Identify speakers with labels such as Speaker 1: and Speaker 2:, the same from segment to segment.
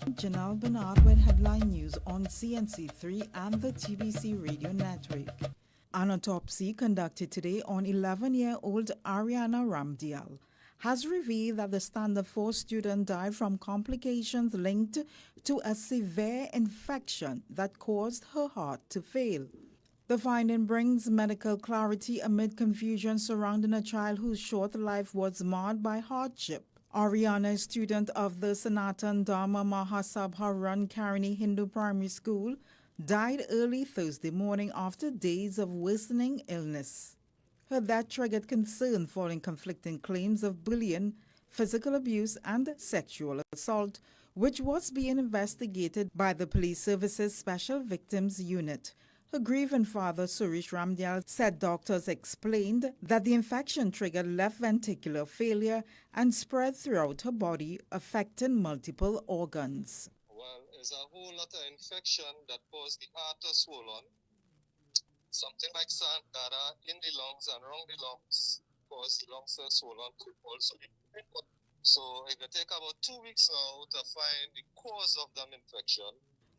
Speaker 1: Janelle Bernard with headline news on CNC3 and the TBC radio network. An autopsy conducted today on 11-year-old Ariana Ramdial has revealed that the Standard 4 student died from complications linked to a severe infection that caused her heart to fail. The finding brings medical clarity amid confusion surrounding a child whose short life was marred by hardship. Ariana, a student of the Sanatan Dharma Mahasabha run Karini Hindu Primary School, died early Thursday morning after days of worsening illness. Her death triggered concern following conflicting claims of bullying, physical abuse, and sexual assault, which was being investigated by the Police Services Special Victims Unit. Her grieving father, Suresh Ramdial, said doctors explained that the infection triggered left ventricular failure and spread throughout her body, affecting multiple organs.
Speaker 2: Well, it's a whole lot of infection that caused the heart to swollen. Something like sand gather in the lungs and around the lungs, cause the lungs are swollen to also be. So it will take about 2 weeks now to find the cause of that infection.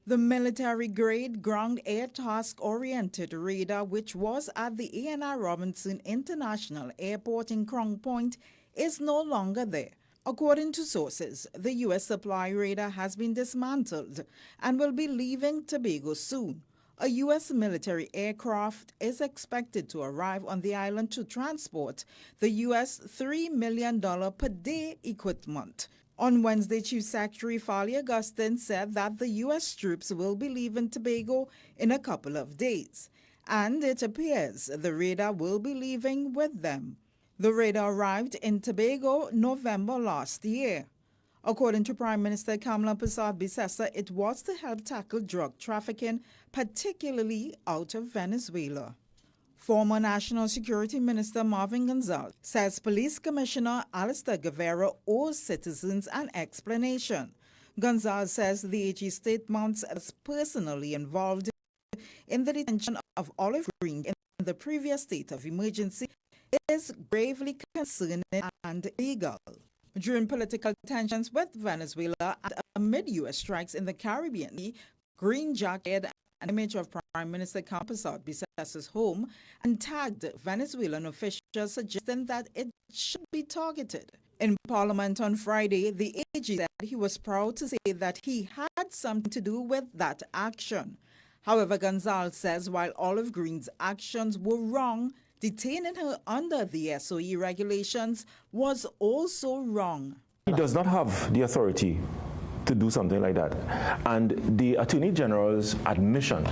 Speaker 1: The military-grade ground air task-oriented radar, which was at the A.N.R. Robinson International Airport in Crown Point, is no longer there. According to sources, the U.S. supply radar has been dismantled and will be leaving Tobago soon. A U.S. military aircraft is expected to arrive on the island to transport the U.S. $3 million per day equipment. On Wednesday, Chief Secretary Fali Augustine said that the U.S. troops will be leaving Tobago in a couple of days, and it appears the radar will be leaving with them. The radar arrived in Tobago November last year. According to Prime Minister Kamala Prasad Bisesa, it was to help tackle drug trafficking, particularly out of Venezuela. Former National Security Minister Marvin Gonzalez says Police Commissioner Alistair Guevara owes citizens an explanation. Gonzalez says the AG statements as personally involved in the detention of Olive Green in the previous state of emergency is gravely concerning and illegal. During political tensions with Venezuela and amid U.S. strikes in the Caribbean, Green jacket an image of Prime Minister Kamala Prasad Bisesa's home and tagged Venezuelan officials, suggesting that it should be targeted. In Parliament on Friday, the AG said he was proud to say that he had something to do with that action. However, Gonzalez says while Olive Green's actions were wrong, detaining her under the SOE regulations was also wrong.
Speaker 3: He does not have the authority to do something like that. And the Attorney General's admission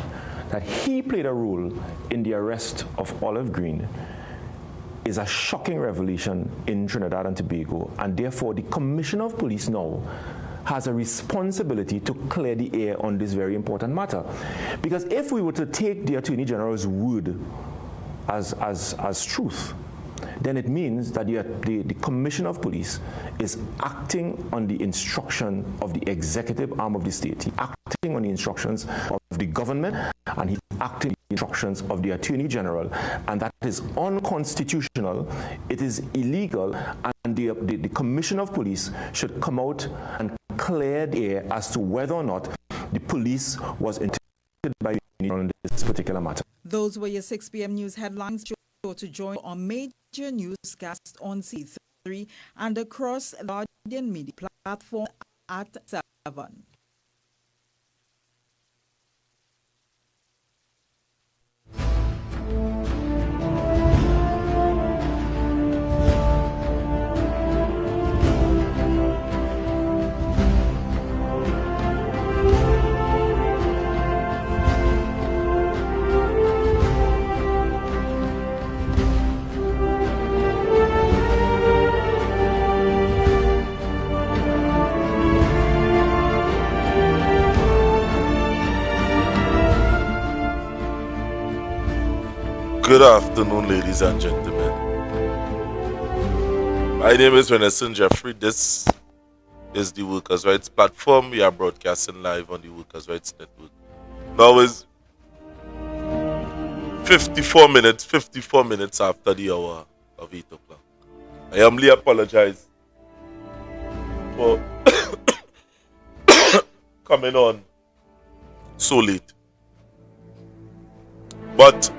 Speaker 3: that he played a role in the arrest of Olive Green is a shocking revelation in Trinidad and Tobago, and therefore the Commissioner of Police now has a responsibility to clear the air on this very important matter. Because if we were to take the Attorney General's word as truth, then it means that the Commissioner of Police is acting on the instruction of the executive arm of the state. He's acting on the instructions of the government, and he's acting on the instructions of the Attorney General, and that is unconstitutional, it is illegal, and the Commissioner of Police should come out and clear the air as to whether or not the police was intimidated by the Union on this particular matter.
Speaker 1: Those were your 6 p.m. news headlines. Sure to join our major newscast on C3 and across the Guardian Media platform at 7.
Speaker 4: Good afternoon, ladies and gentlemen. My name is Renison Jeffrey. This is the Workers' Rights Platform. We are broadcasting live on the Workers' Rights Network. Now is 54 minutes after the hour of 8 o'clock. I humbly apologize for coming on so late. But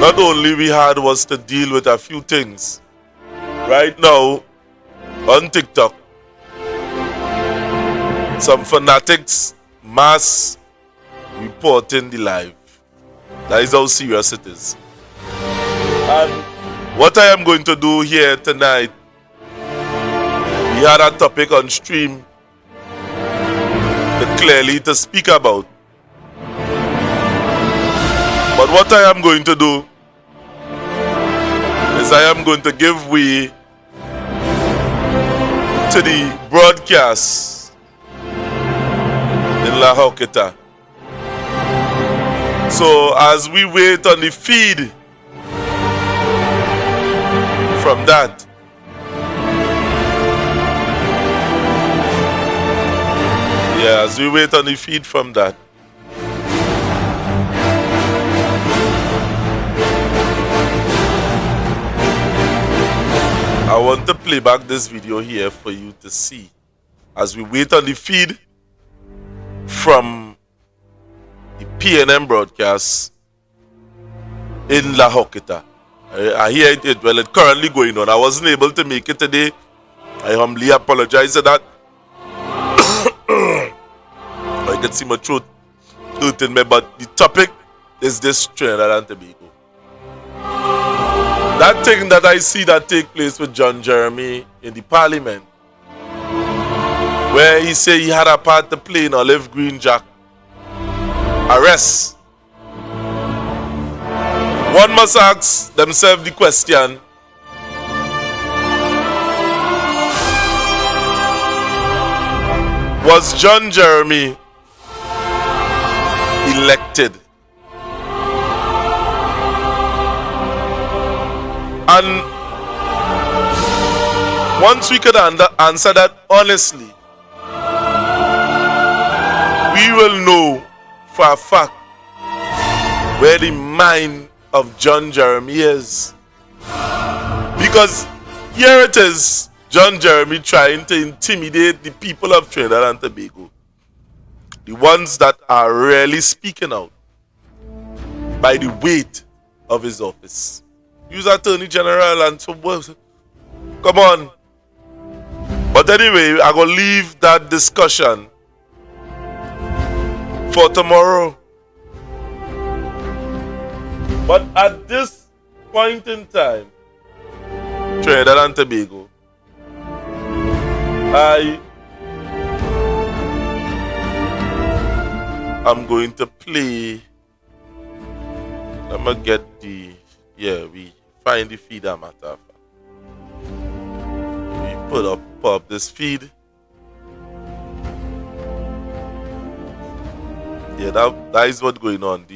Speaker 4: not only we had was to deal with a few things. Right now, on TikTok, some fanatics mass reporting the live. That is how serious it is. And what I am going to do here tonight, we had a topic on stream clearly to speak about. But what I am going to do is I am going to give way to the broadcast in La Hoqueta. So as we wait on the feed from that, as we wait on the feed from that, I want to play back this video here for you to see as we wait on the feed from the PNM broadcast in La Hoqueta. I hear it, well, it's currently going on. I wasn't able to make it today. I humbly apologize for that. I can see my throat hurting me, but the topic is this Trinidad and Tobago. That thing that I see that take place with John Jeremie in the parliament, where he said he had a part to play in Olive Green Jack arrest. One must ask themselves the question, was John Jeremie elected? And once we could answer that honestly, we will know for a fact where the mind of John Jeremie is. Because here it is, John Jeremie trying to intimidate the people of Trinidad and Tobago, the ones that are really speaking out by the weight of his office. He's Attorney General and so come on. But anyway, I'm going to leave that discussion for tomorrow. But at this point in time, Trinidad and Tobago, I am going to play. I'm going to get the, we find the feed I'm at. We put up this feed. That is what's going on.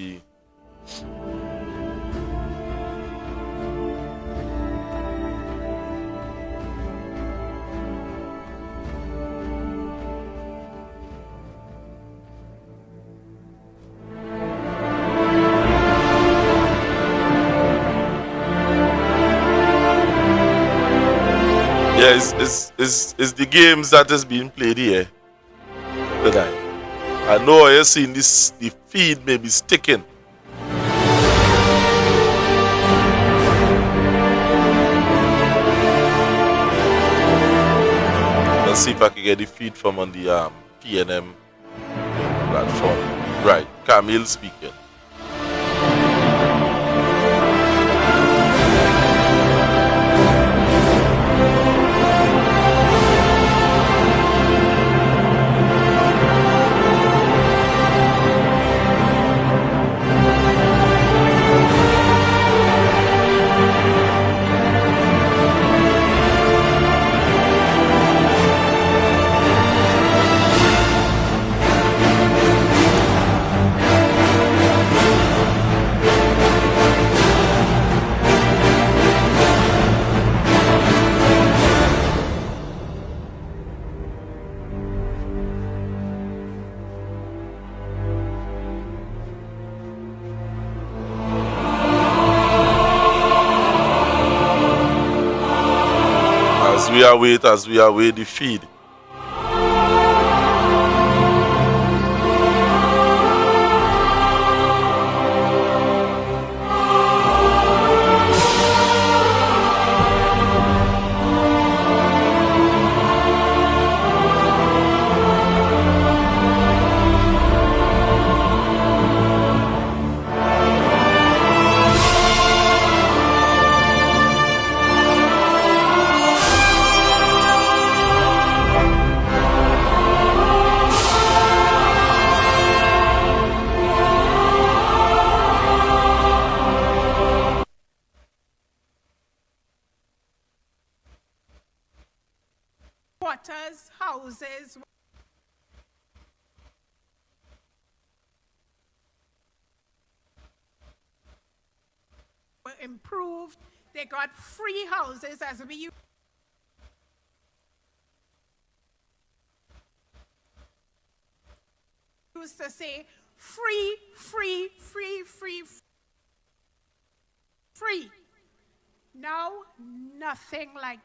Speaker 4: It's the games that is being played here tonight. I know you're seeing this, the feed may be sticking. Let's see if I can get the feed from on the PNM platform. Right, Camille speaking. As we await the feed.
Speaker 5: improved. They got free houses, as we used to say, free, free, free, free, free. Now, nothing like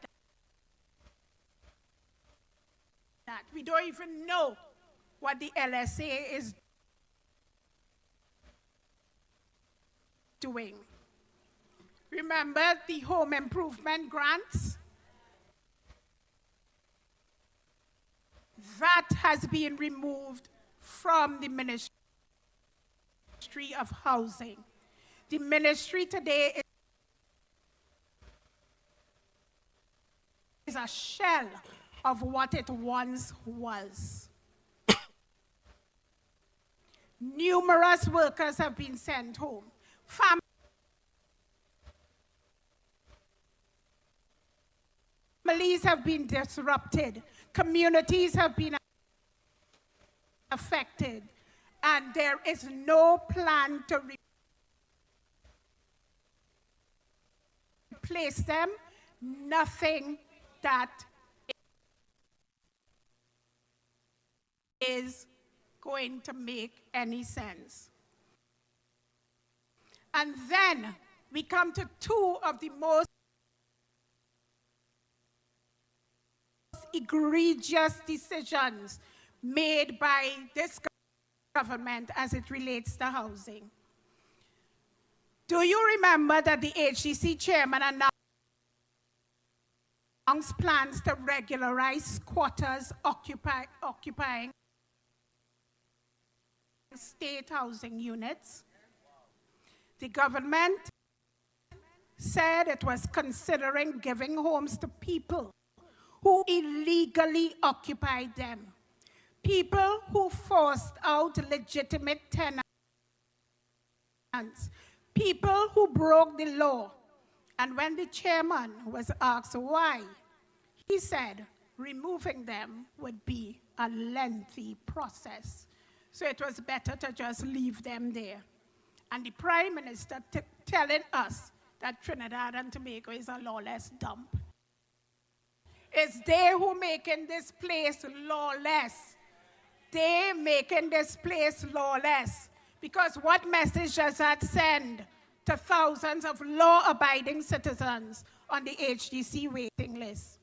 Speaker 5: that. We don't even know what the LSA is doing. Remember the home improvement grants? That has been removed from the Ministry of Housing. The ministry today is a shell of what it once was. Numerous workers have been sent home. Families have been disrupted. Communities have been affected. And there is no plan to replace them. Nothing that is going to make any sense. And then we come to two of the most egregious decisions made by this government as it relates to housing. Do you remember that the HDC chairman announced plans to regularize squatters occupying state housing units? The government said it was considering giving homes to people who illegally occupied them, people who forced out legitimate tenants, people who broke the law. And when the chairman was asked why, he said removing them would be a lengthy process. So it was better to just leave them there. And the Prime Minister telling us that Trinidad and Tobago is a lawless dump. It's they who making this place lawless. They making this place lawless. Because what message does that send to thousands of law-abiding citizens on the HDC waiting list?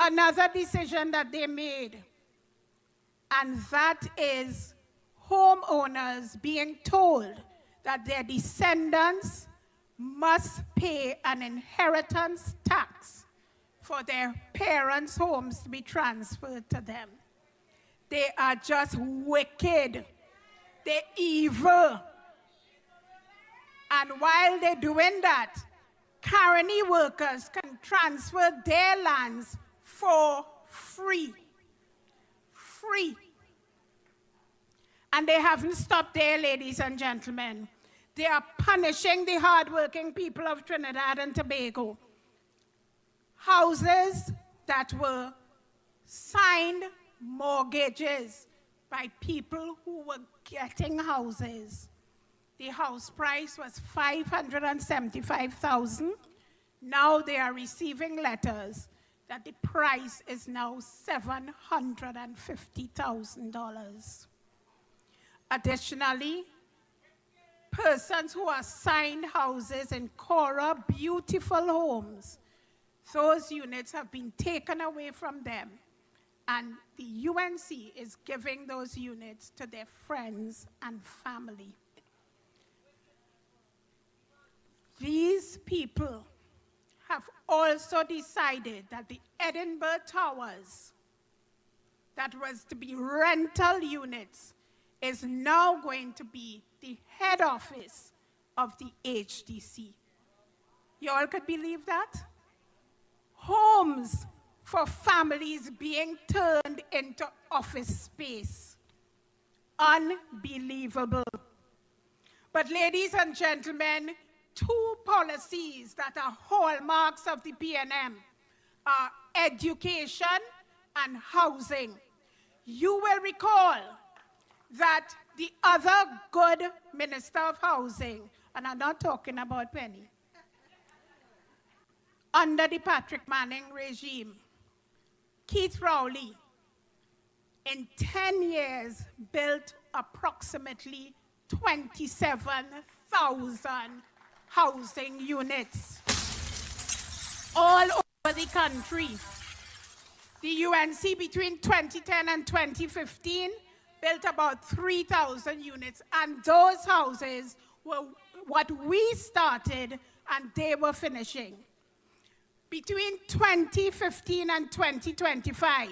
Speaker 5: Another decision that they made, and that is homeowners being told that their descendants must pay an inheritance tax for their parents' homes to be transferred to them. They are just wicked. They're evil. And while they're doing that, Caroni workers can transfer their lands for free. Free. And they haven't stopped there, ladies and gentlemen. They are punishing the hardworking people of Trinidad and Tobago. Houses that were signed mortgages by people who were getting houses. The house price was $575,000. Now they are receiving letters that the price is now $750,000. Additionally, persons who are assigned houses in Cora, beautiful homes, those units have been taken away from them, and the UNC is giving those units to their friends and family. These people have also decided that the Edinburgh Towers, that was to be rental units, is now going to be the head office of the HDC. You all could believe that? Homes for families being turned into office space. Unbelievable. But ladies and gentlemen, two policies that are hallmarks of the PNM are education and housing. You will recall that the other good Minister of Housing, and I'm not talking about Penny. Under the Patrick Manning regime, Keith Rowley, in 10 years, built approximately 27,000 housing units all over the country. The UNC between 2010 and 2015 built about 3,000 units, and those houses were what we started and they were finishing. Between 2015 and 2025,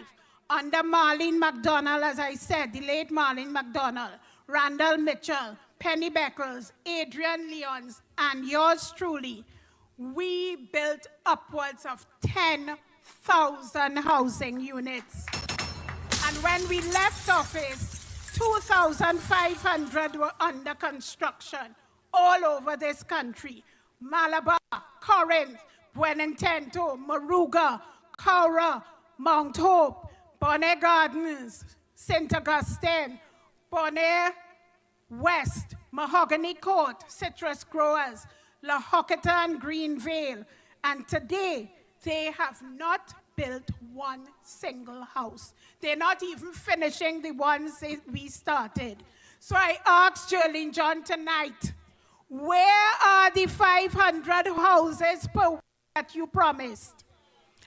Speaker 5: under Marlene McDonald, as I said, the late Marlene McDonald, Randall Mitchell, Penny Beckles, Adrian Leons, and yours truly, we built upwards of 10,000 housing units. And when we left office, 2,500 were under construction all over this country. Malabar, Corinth, Buenentento, Moruga, Cowra, Mount Hope, Bonnet Gardens, St. Augustine, Bonnet West, Mahogany Court, Citrus Growers, La Hocqueta and Greenvale. And today, they have not built one single house. They're not even finishing the ones we started. So I asked Jerlene John tonight, where are the 500 houses per week that you promised?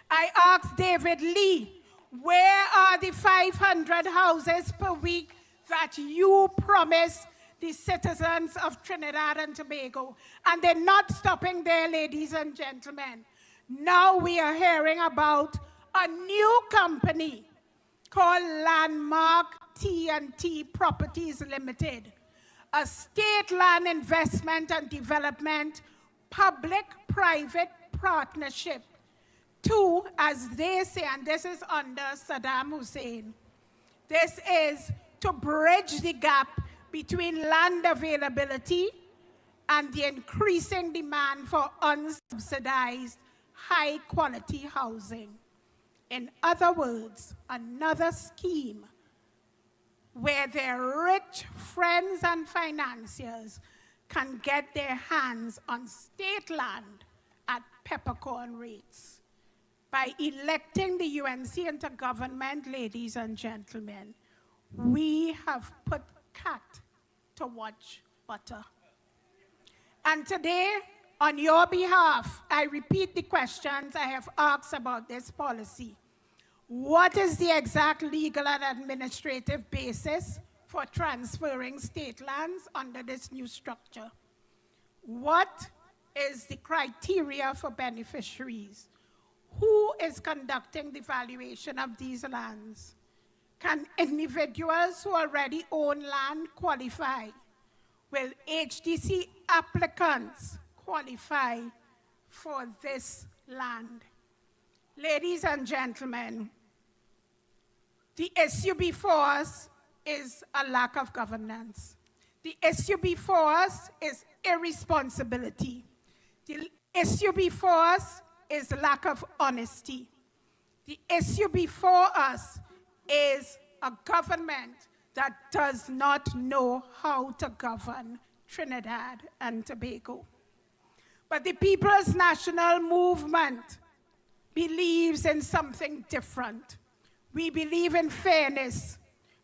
Speaker 5: I asked David Lee, where are the 500 houses per week that you promised the citizens of Trinidad and Tobago? And they're not stopping there, ladies and gentlemen. Now we are hearing about a new company called Landmark T&T Properties Limited, a state land investment and development public-private partnership to, as they say, and this is under Saddam Hussein, this is to bridge the gap between land availability and the increasing demand for unsubsidized, high-quality housing. In other words, another scheme where their rich friends and financiers can get their hands on state land at peppercorn rates. By electing the UNC into government, ladies and gentlemen, we have put cat to watch butter. And today, on your behalf, I repeat the questions I have asked about this policy. What is the exact legal and administrative basis for transferring state lands under this new structure? What is the criteria for beneficiaries? Who is conducting the valuation of these lands? Can individuals who already own land qualify? Will HDC applicants qualify for this land? Ladies and gentlemen, the issue before us is a lack of governance. The issue before us is irresponsibility. The issue before us is lack of honesty. The issue before us is a government that does not know how to govern Trinidad and Tobago. But the People's National Movement believes in something different. We believe in fairness.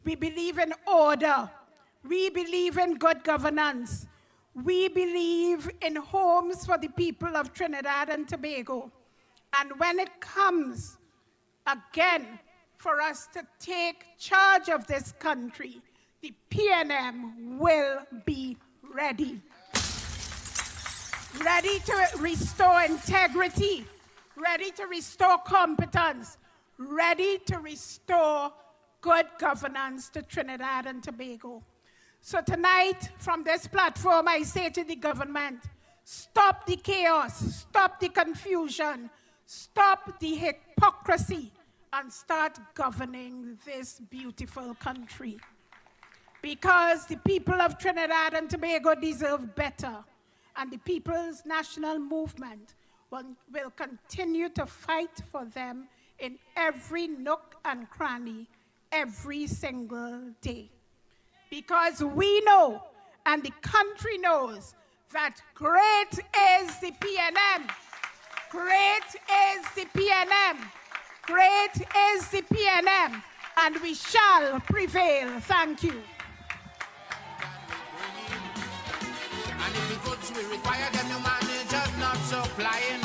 Speaker 5: We believe in order. We believe in good governance. We believe in homes for the people of Trinidad and Tobago. And when it comes, again, for us to take charge of this country, the PNM will be ready. Ready to restore integrity, ready to restore competence, ready to restore good governance to Trinidad and Tobago. So tonight, from this platform, I say to the government, stop the chaos, stop the confusion, stop the hypocrisy, and start governing this beautiful country. Because the people of Trinidad and Tobago deserve better, and the People's National Movement will continue to fight for them in every nook and cranny, every single day. Because we know, and the country knows, that great is the PNM. Great is the PNM. Great is the PNM. And we shall prevail. Thank you.
Speaker 6: And if the goods we require them, the managers not supplying.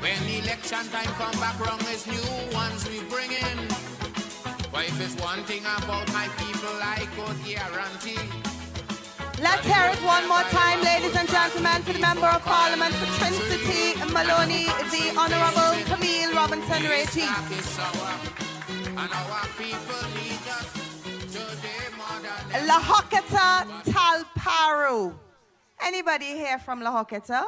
Speaker 6: When election time come back wrong, is new ones we bring in. But if it's one thing about my people, I could guarantee.
Speaker 7: Let's hear it one more time, ladies and gentlemen, for the Member of Parliament for Trin-City Maloney, the Honourable Camille Robinson Reti. Lahoketa Talparu. Anybody here from Lahoketa?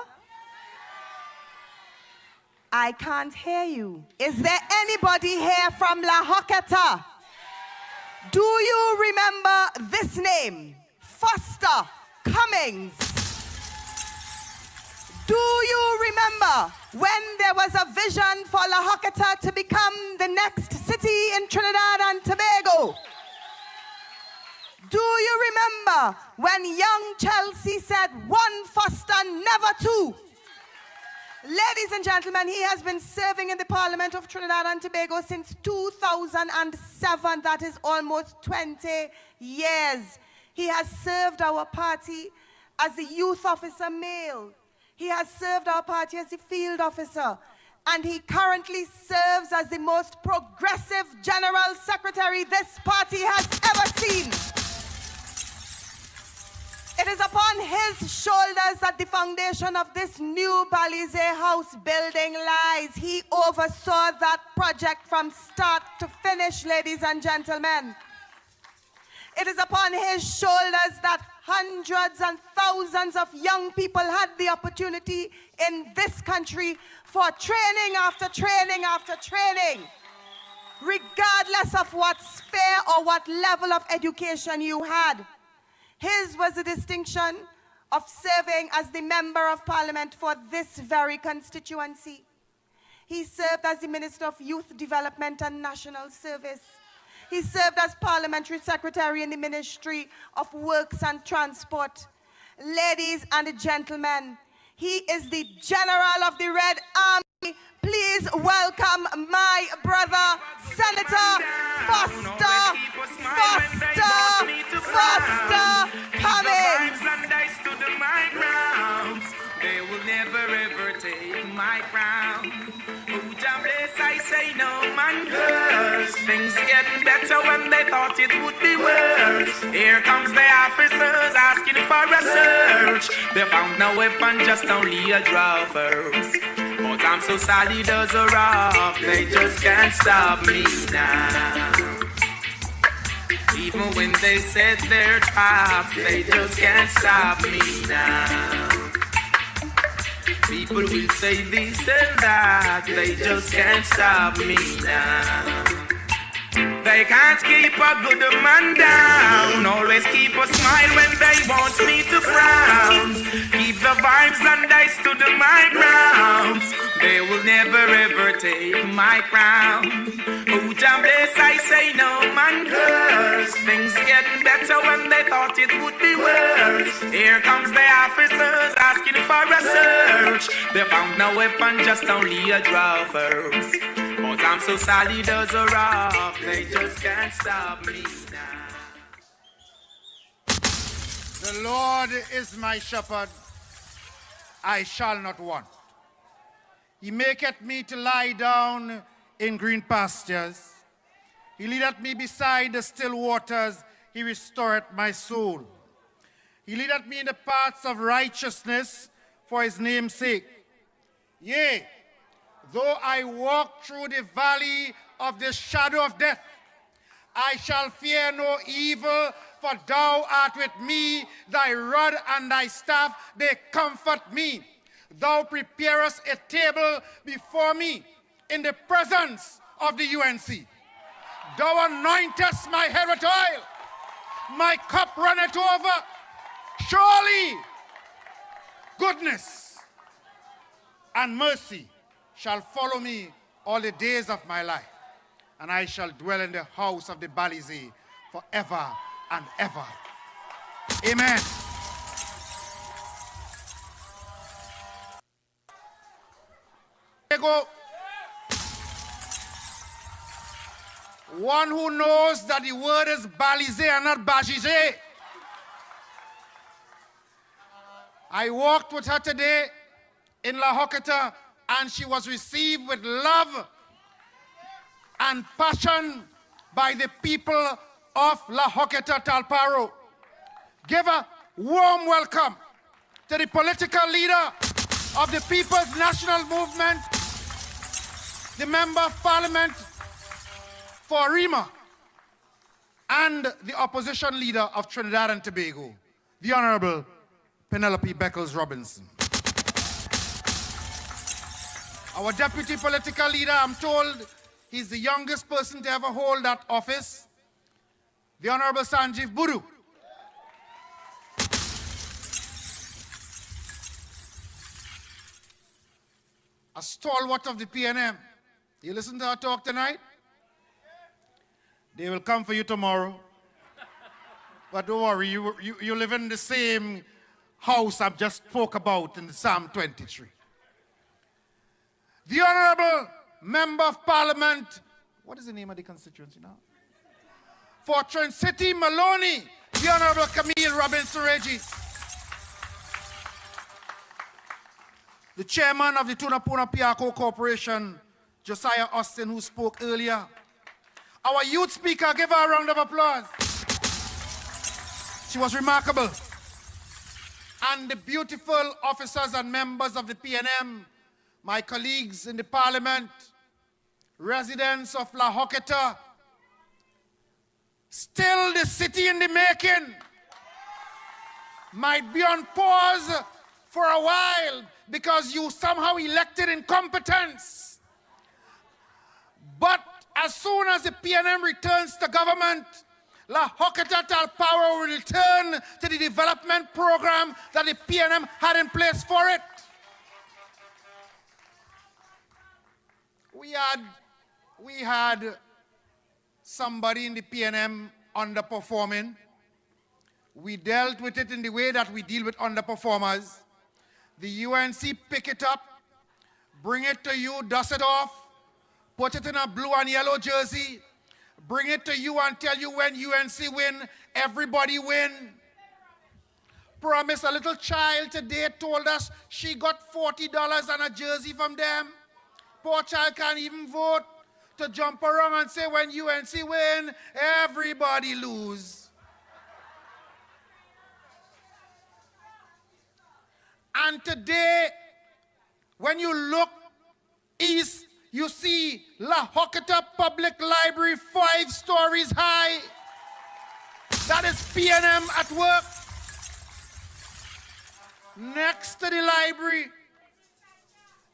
Speaker 7: I can't hear you. Is there anybody here from Lahoketa? Do you remember this name? Foster Cummings. Do you remember when there was a vision for Lahoketa to become the next city in Trinidad and Tobago? Do you remember when young Chelsea said, one Foster, never two? Ladies and gentlemen, he has been serving in the Parliament of Trinidad and Tobago since 2007. That is almost 20 years. He has served our party as the youth officer male. He has served our party as the field officer. And he currently serves as the most progressive general secretary this party has ever seen. It is upon his shoulders that the foundation of this new Balize House building lies. He oversaw that project from start to finish, ladies and gentlemen. It is upon his shoulders that hundreds and thousands of young people had the opportunity in this country for training after training after training, regardless of what sphere or what level of education you had. His was the distinction of serving as the Member of Parliament for this very constituency. He served as the Minister of Youth Development and National Service. He served as Parliamentary Secretary in the Ministry of Works and Transport. Ladies and gentlemen, he is the General of the Red Army. Please welcome my brother, Senator Foster Cummings.
Speaker 6: They will never ever take my crown. Oh, Jah bless, I say no man curse. Things getting better when they thought it would be worse. Here comes the officers asking for a search. They found no weapon, just only a draw first. But I'm so solid as a rock, they just can't stop me now. Even when they set their traps, they just can't stop me now. People will say this and that, they just can't stop me now. They can't keep a good man down, always keep a smile when they want me to frown. Keep the vibes and I stood my ground. They will never ever take my crown. Oh, Jah bless, I say no man curse. Things getting better when they thought it would be worse. Here comes the officers asking for a search. They found no weapon, just only a draw first. But I'm so solid as a rock, they just can't stop me now.
Speaker 8: The Lord is my shepherd, I shall not want. He maketh me to lie down in green pastures. He leadeth me beside the still waters. He restoreth my soul. He leadeth me in the paths of righteousness for his name's sake. Yea, though I walk through the valley of the shadow of death, I shall fear no evil, for thou art with me, thy rod and thy staff, they comfort me. Thou preparest a table before me in the presence of the UNC. Thou anointest my head with oil, my cup runneth over. Surely goodness and mercy shall follow me all the days of my life, and I shall dwell in the house of the Balize forever and ever. Amen. Tobago. One who knows that the word is balize and not bajije. I walked with her today in La Hoqueta, and she was received with love and passion by the people of La Hoqueta Talparo. Give a warm welcome to the political leader of the People's National Movement, the Member of Parliament for Rima, and the opposition leader of Trinidad and Tobago, the Honorable Penelope Beckles-Robinson. Our deputy political leader, I'm told he's the youngest person to ever hold that office, the Honorable Sanjeev Buru. A stalwart of the PNM. You listen to her talk tonight? They will come for you tomorrow. But don't worry, you live in the same house I've just spoke about in Psalm 23. The Honorable Member of Parliament, what is the name of the constituency now? For Trent City, Maloney, the Honorable Camille Robinson-Regis. The chairman of the Tunapuna Piako Corporation, Josiah Austin, who spoke earlier. Our youth speaker, give her a round of applause. She was remarkable. And the beautiful officers and members of the PNM, my colleagues in the parliament, residents of La Hoqueta, still the city in the making, might be on pause for a while because you somehow elected incompetence. But as soon as the PNM returns to government, La Hoqueta Talparo will return to the development program that the PNM had in place for it. We had somebody in the PNM underperforming. We dealt with it in the way that we deal with underperformers. The UNC pick it up, bring it to you, dust it off, put it in a blue and yellow jersey, bring it to you and tell you when UNC win, everybody win. Promise a little child today told us she got $40 on a jersey from them. Poor child can't even vote. To jump around and say when UNC win, everybody lose. And today, when you look east, you see La Hoqueta Public Library 5 stories high. That is PNM at work. Next to the library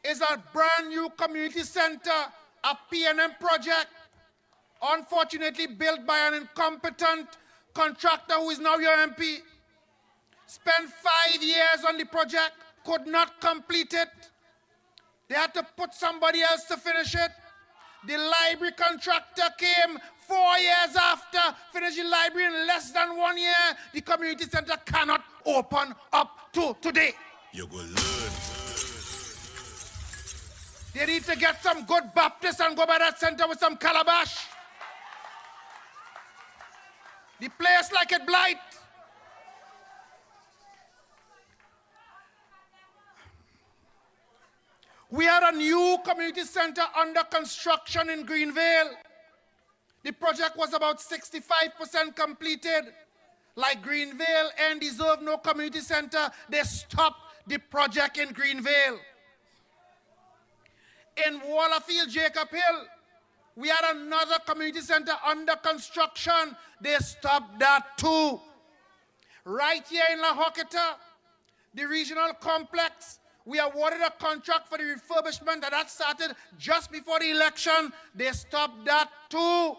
Speaker 8: is a brand new community center, a PNM project, unfortunately built by an incompetent contractor who is now your MP. Spent 5 years on the project, could not complete it. They had to put somebody else to finish it. The library contractor came 4 years after, finished the library in less than 1 year. The community center cannot open up to today.
Speaker 9: You go learn.
Speaker 8: They need to get some good Baptists and go by that center with some calabash. The place like it blight. We had a new community center under construction in Greenvale. The project was about 65% completed. Like Greenvale and deserve no community center, they stopped the project in Greenvale. In Wallafield, Jacob Hill, we had another community center under construction. They stopped that too. Right here in La Hoqueta, the regional complex, we awarded a contract for the refurbishment that started just before the election. They stopped that too.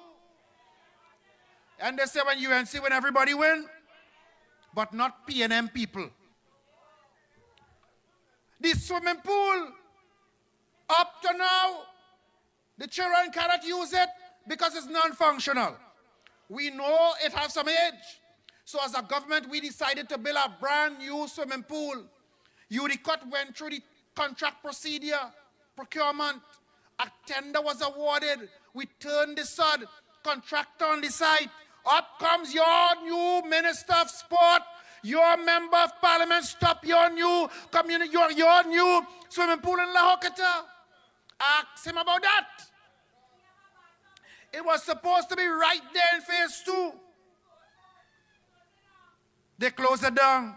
Speaker 8: And they say when UNC win, everybody win, but not PNM people. The swimming pool, up to now, the children cannot use it because it's non-functional. We know it has some age. So as a government, we decided to build a brand new swimming pool. UDCOT went through the contract procedure. procurement. A tender was awarded. We turned the sod, contractor on the site. Up comes your new Minister of Sport, your Member of Parliament, stop your new community, your new swimming pool in La Hokata. Ask him about that. It was supposed to be right there in phase 2. They closed it down.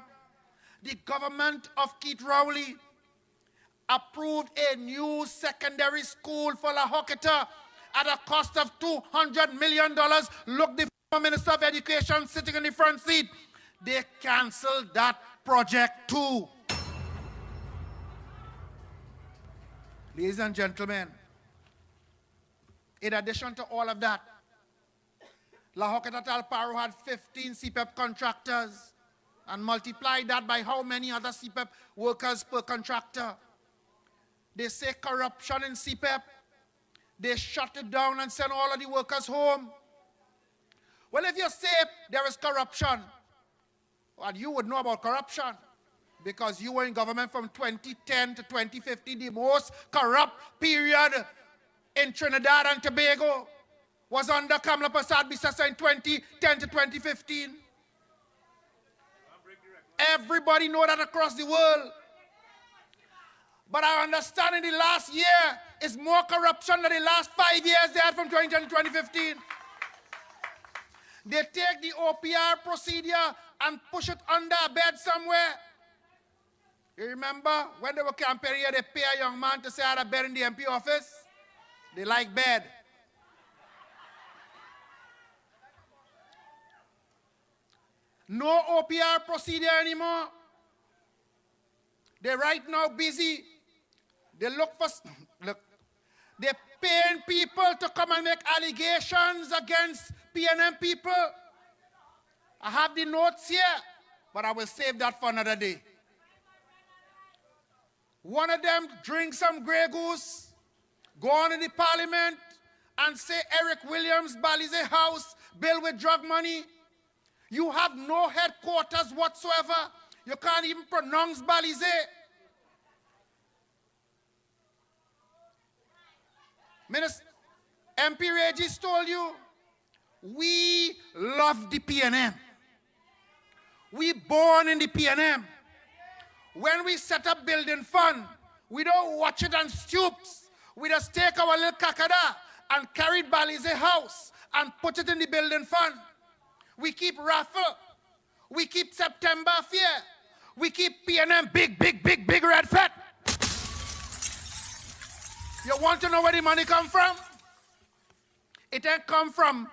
Speaker 8: The government of Keith Rowley approved a new secondary school for La Hokata at a cost of $200 million. Look, the former Minister of Education sitting in the front seat. They canceled that project too. Ladies and gentlemen, in addition to all of that, La Hokata Talparo had 15 CPEP contractors and multiplied that by how many other CPEP workers per contractor. They say corruption in CPEP. They shut it down and send all of the workers home. Well, if you say there is corruption, well, you would know about corruption because you were in government from 2010 to 2015, the most corrupt period in Trinidad and Tobago was under Kamla Prasad Bisasa in 2010 to 2015. Everybody know that across the world. But I understand in the last year is more corruption than the last 5 years they had from 2010 to 2015. They take the OPR procedure and push it under a bed somewhere. You remember when they were campaigning here, they pay a young man to say I had a bed in the MP office? They like bed. No OPR procedure anymore. They're right now busy. They they're paying people to come and make allegations against PNM people. I have the notes here, but I will save that for another day. One of them drink some Grey Goose, go on in the parliament and say Eric Williams, Balize House, built with drug money. You have no headquarters whatsoever. You can't even pronounce Balize. Minister, MP Regis told you, we love the PNM. We born in the PNM. When we set up building fund, we don't watch it on stoops. We just take our little kakada and carry Balize House and put it in the building fund. We keep raffle. We keep September Fair. We keep PNM big red fat. You want to know where the money come from? It ain't come from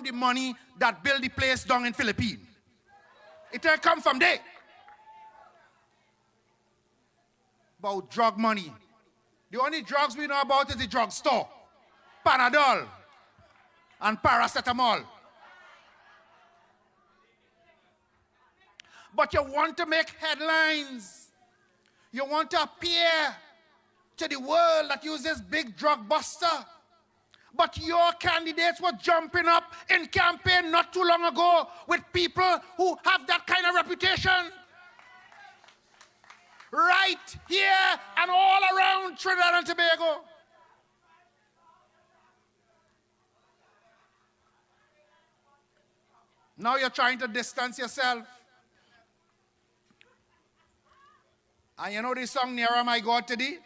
Speaker 8: the money that built the place down in Philippines. It ain't come from there. About drug money. The only drugs we know about is the drugstore. Panadol and paracetamol. But you want to make headlines. You want to appear to the world that you're this big drug buster. But your candidates were jumping up in campaign not too long ago with people who have that kind of reputation. Right here and all around Trinidad and Tobago. Now you're trying to distance yourself. And you know the song, Nearer My God to Thee?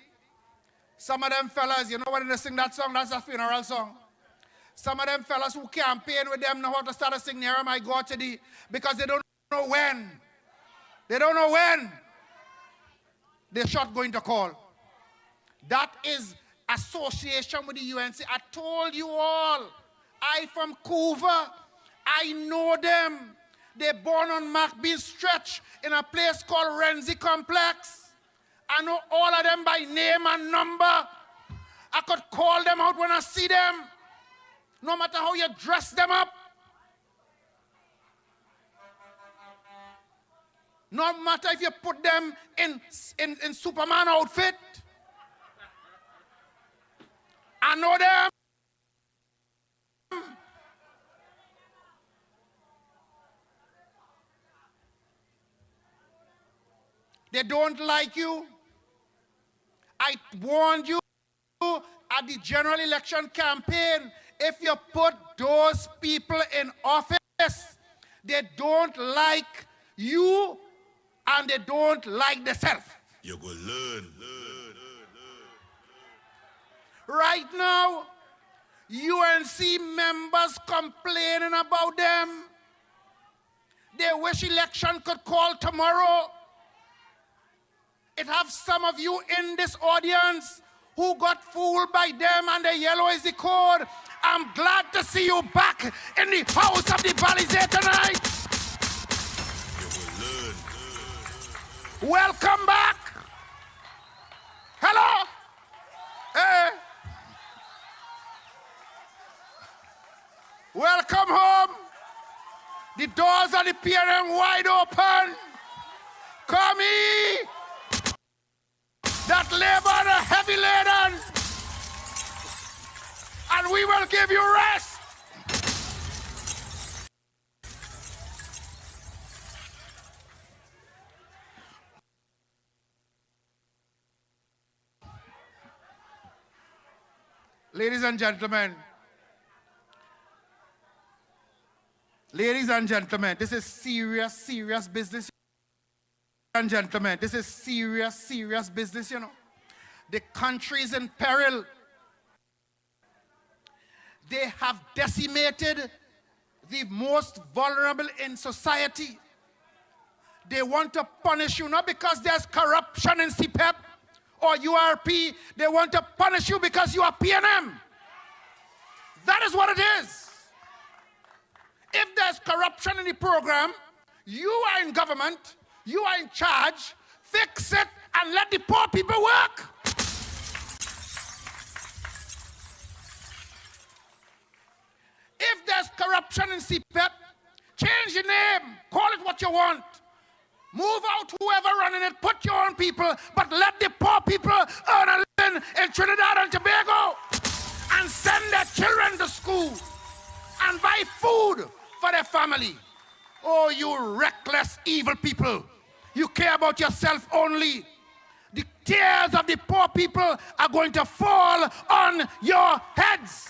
Speaker 8: Some of them fellas, you know when they sing that song, that's a funeral song. Some of them fellas who campaign with them know how to start to sing Nearer My God to Thee because they don't know when. They don't know when the shot going to call. That is association with the UNC. I told you all, I from Couva, I know them. They're born on MacBean Stretch in a place called Renzi Complex. I know all of them by name and number. I could call them out when I see them, no matter how you dress them up. No matter if you put them in Superman outfit. I know them. They don't like you. I warned you at the general election campaign, if you put those people in office, they don't like you and they don't like themselves.
Speaker 4: You go learn.
Speaker 8: Right now, UNC members complaining about them. They wish election could call tomorrow. It have some of you in this audience who got fooled by them and the yellow is the code. I'm glad to see you back in the house of the Balizé tonight. Welcome back. Hello. Hey. Welcome home. The doors of the PNM wide open. Come here. That labor on a heavy laden. And we will give you rest. Ladies and gentlemen, this is serious, serious business. And gentlemen, this is serious, serious business, you know. The country is in peril. They have decimated the most vulnerable in society. They want to punish you not because there's corruption in CPEP or URP. They want to punish you because you are PNM. That is what it is. If there's corruption in the program, you are in government, you are in charge, fix it and let the poor people work. If there's corruption in CPEP, change the name, call it what you want. Move out whoever running it, put your own people, but let the poor people earn a living in Trinidad and Tobago and send their children to school and buy food for their family. Oh, you reckless, evil people. You care about yourself only. The tears of the poor people are going to fall on your heads.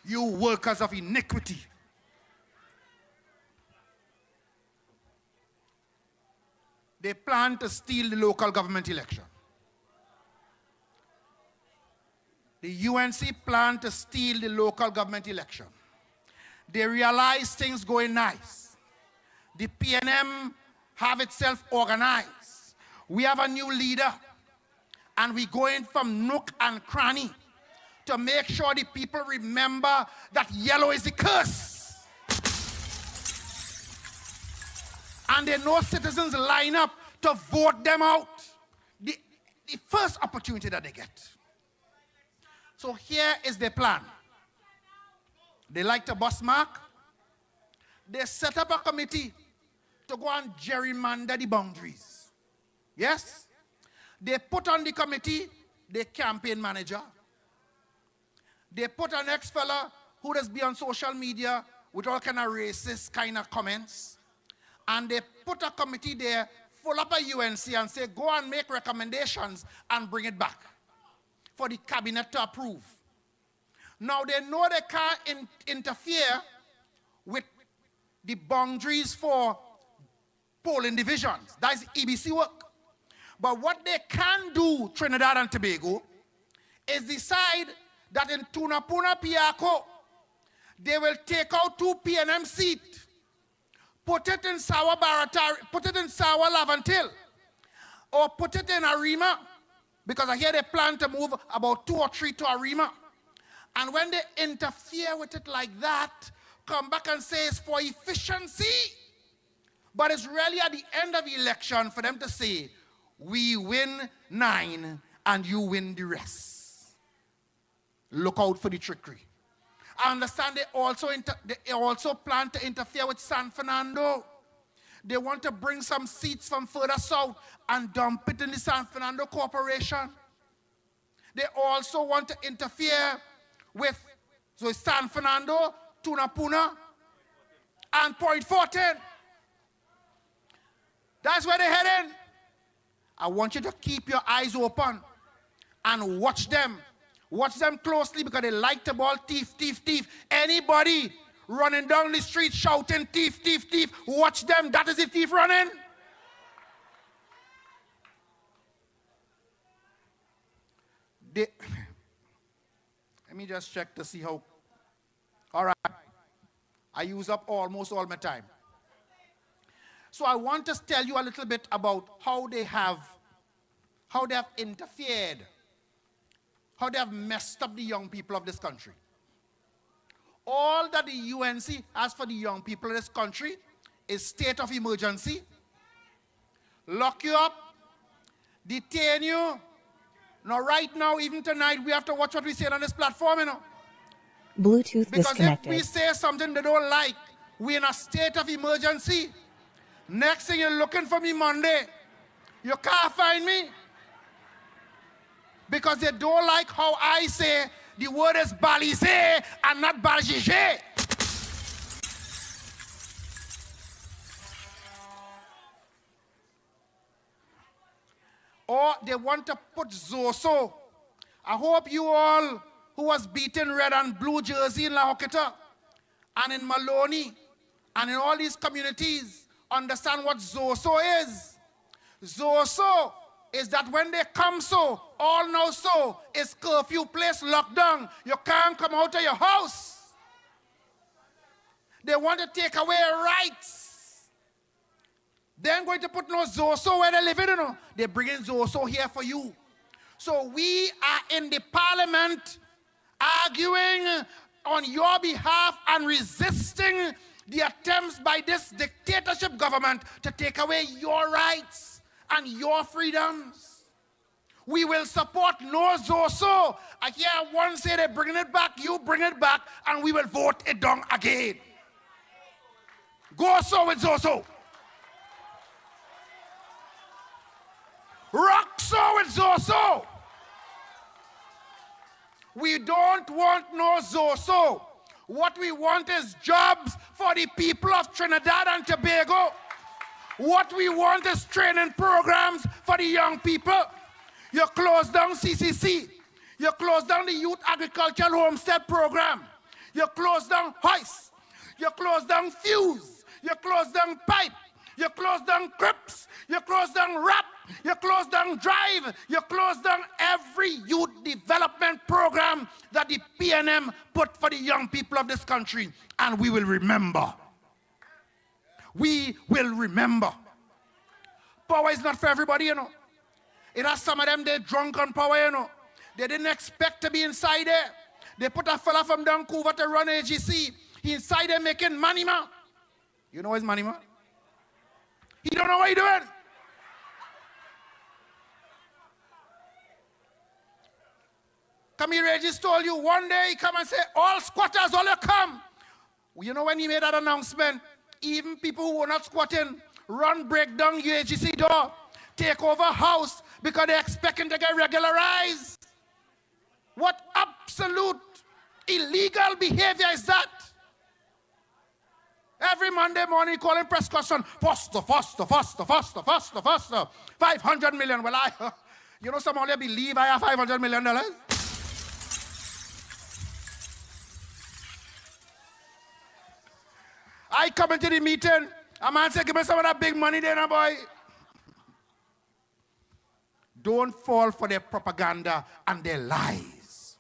Speaker 8: You workers of iniquity. They plan to steal the local government election. The UNC plan to steal the local government election. They realize things going nice. The PNM have itself organized. We have a new leader, and we're going from nook and cranny to make sure the people remember that yellow is the curse. And they know citizens line up to vote them out the first opportunity that they get. So here is their plan. They like to bust mark. They set up a committee to go and gerrymander the boundaries. Yes? They put on the committee the campaign manager. They put an ex-fella who does be on social media with all kind of racist kind of comments. And they put a committee there full up a UNC and say, go and make recommendations and bring it back for the cabinet to approve. Now they know they can't interfere with the boundaries for polling divisions. That's EBC work. But what they can do, Trinidad and Tobago, is decide that in Tunapuna Piako, they will take out 2 PNM seats, put it in Sawa Baratari, put it in Sawa Lavantil, or put it in Arima, because I hear they plan to move about 2 or 3 to Arima. And when they interfere with it like that, come back and say it's for efficiency. But it's really at the end of the election for them to say, we win 9 and you win the rest. Look out for the trickery. I understand they also plan to interfere with San Fernando. They want to bring some seats from further south and dump it in the San Fernando Corporation. They also want to interfere with San Fernando, Tunapuna, and Point 14. That's where they're heading. I want you to keep your eyes open and watch them. Watch them closely because they like to ball thief, thief, thief. Anybody running down the street shouting thief, thief, thief, watch them. That is the thief running. Let me just check to see how. All right. I use up almost all my time. So I want to tell you a little bit about how they have interfered, how they have messed up the young people of this country. All that the UNC has for the young people of this country is state of emergency, lock you up, detain you. Now, right now, even tonight, we have to watch what we say on this platform, you know.
Speaker 9: Bluetooth
Speaker 8: because
Speaker 9: disconnected.
Speaker 8: If we say something they don't like, we're in a state of emergency. Next thing you're looking for me Monday, you can't find me. Because they don't like how I say the word is balisé and not balgigé. Or they want to put Zoso. I hope you all who was beaten red and blue jersey in La Hoqueta and in Maloney and in all these communities understand what Zoso is. Zoso is that when they come so, all now so, is curfew place locked down. You can't come out of your house. They want to take away rights. They ain't going to put no Zoso where they live in, you know. They're bringing Zoso here for you. So we are in the parliament arguing on your behalf and resisting the attempts by this dictatorship government to take away your rights and your freedoms. We will support no Zoso. I hear one say they're bringing it back, you bring it back, and we will vote it down again. Go so with Zoso. Rock so with Zoso. We don't want no Zoso. What we want is jobs for the people of Trinidad and Tobago. What we want is training programs for the young people. You close down CCC. You close down the Youth Agricultural Homestead Program. You close down hoist. You close down fuse. You close down pipe. You close down crips. You close down rap. You close down drive. You close down every youth development program that the PNM put for the young people of this country. And we will remember. We will remember. Power is not for everybody, you know. It has some of them, they're drunk on power, you know. They didn't expect to be inside there. They put a fella from Vancouver to run AGC. He inside there making money, man. You know his money, man? He don't know what he's doing. Come here, Regis told you one day he come and say, all squatters, all you come. You know when he made that announcement, even people who were not squatting, run, break down UAGC door, take over house because they're expecting to get regularized. What absolute illegal behavior is that? Every Monday morning, he calling press question, faster, faster, faster, faster, faster, faster. 500 million. Well, you know, some only believe I have $500 million. I come into the meeting, a man say, give me some of that big money there, now, boy. Don't fall for their propaganda and their lies.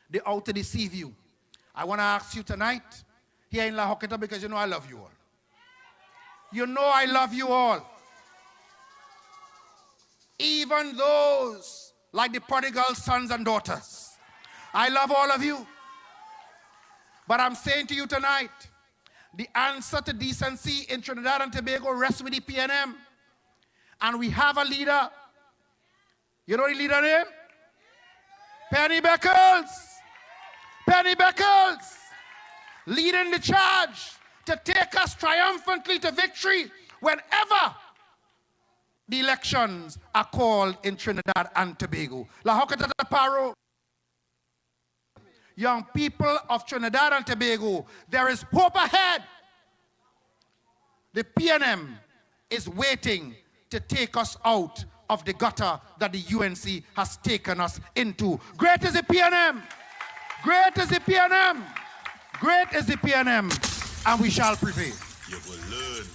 Speaker 8: They're out to deceive you. I want to ask you tonight, here in La Hoqueta, because you know I love you all. You know I love you all. Even those like the prodigal sons and daughters. I love all of you. But I'm saying to you tonight, the answer to decency in Trinidad and Tobago rests with the PNM. And we have a leader. You know the leader name? Penny Beckles. Penny Beckles. Leading the charge to take us triumphantly to victory whenever the elections are called in Trinidad and Tobago. La Hoqueta Paro. Young people of Trinidad and Tobago, there is hope ahead. The PNM is waiting to take us out of the gutter that the UNC has taken us into. Great is the PNM. Great is the PNM. Great is the PNM. And we shall prevail.
Speaker 6: You will learn.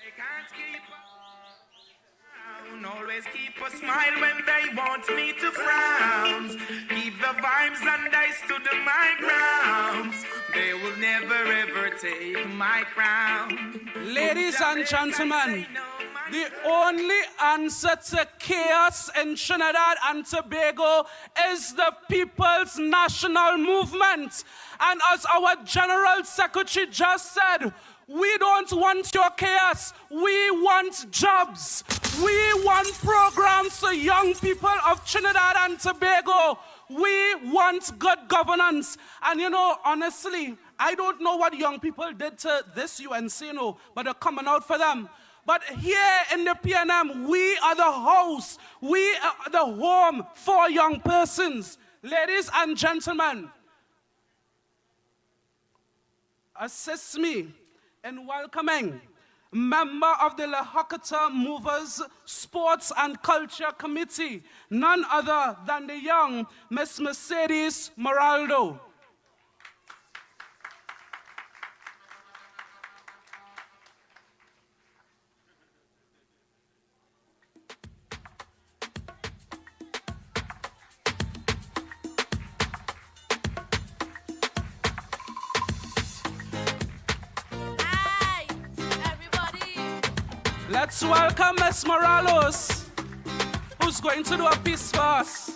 Speaker 6: They can't keep down. Always keep a smile when they want me to frown. Keep the vibes and I stood my ground. They will never ever take my crown.
Speaker 10: Ladies and gentlemen, the only answer to chaos in Trinidad and Tobago is the People's National Movement. And as our General Secretary just said, we don't want your chaos. We want jobs. We want programs for young people of Trinidad and Tobago. We want good governance. And you know, honestly, I don't know what young people did to this UNC, you know, but they're coming out for them. But here in the PNM, we are the house. We are the home for young persons. Ladies and gentlemen, assist me in welcoming member of the Lahokata Movers Sports and Culture Committee, none other than the young Miss Mercedes Moraldo. Let's welcome Miss Morales, who's going to do a piece for us.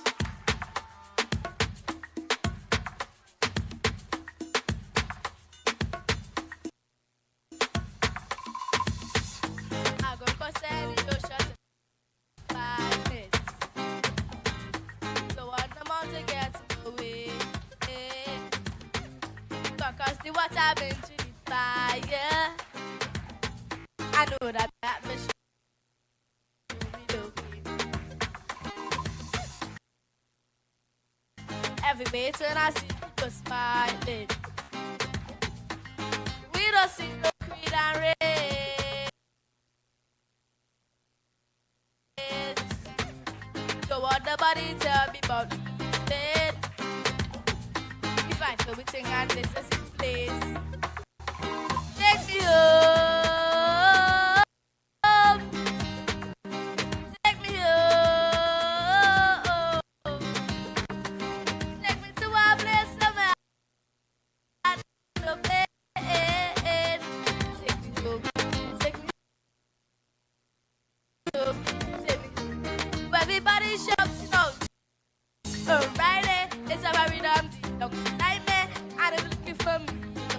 Speaker 11: The water been to the fire. I know that atmosphere. Every bait and I see people smiling. We don't see no creed and race. Don't want nobody tell me about it. If I feel we think and this is in place. Take me home. Everybody shouts out. Friday, it's a very damn deal. Find me, and they're looking for me.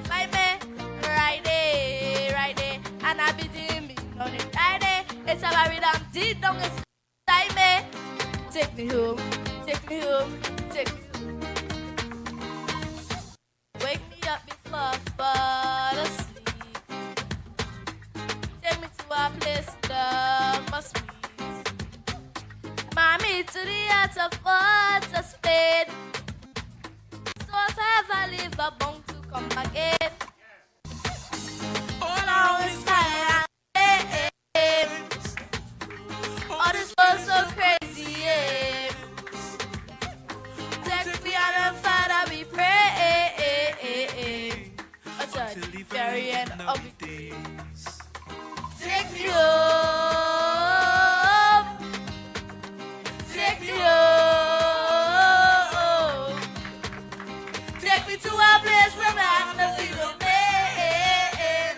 Speaker 11: Find me, Friday, and I be doing me on it. Friday, it's a very damn deal. Don't inside me. Take me home, take me home, take me home. Wake me up before I fall asleep. Take me to a place that must be. Mommy to the heart of water spade. So if I ever leave a bone to come again. All I is fire and flames. All this world so crazy, yeah. Take me out of fire, we pray. Until the very end of the days. Take me home. Take me home. Take me to a place where I can feel no pain.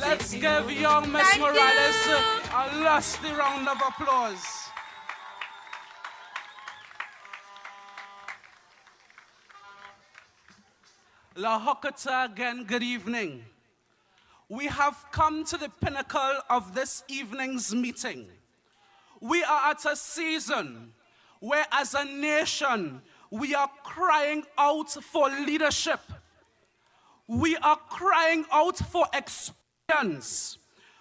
Speaker 10: Let's give young Miss Morales a lusty round of applause. Lahokata again, good evening. We have come to the pinnacle of this evening's meeting. We are at a season where as a nation, we are crying out for leadership. We are crying out for experience.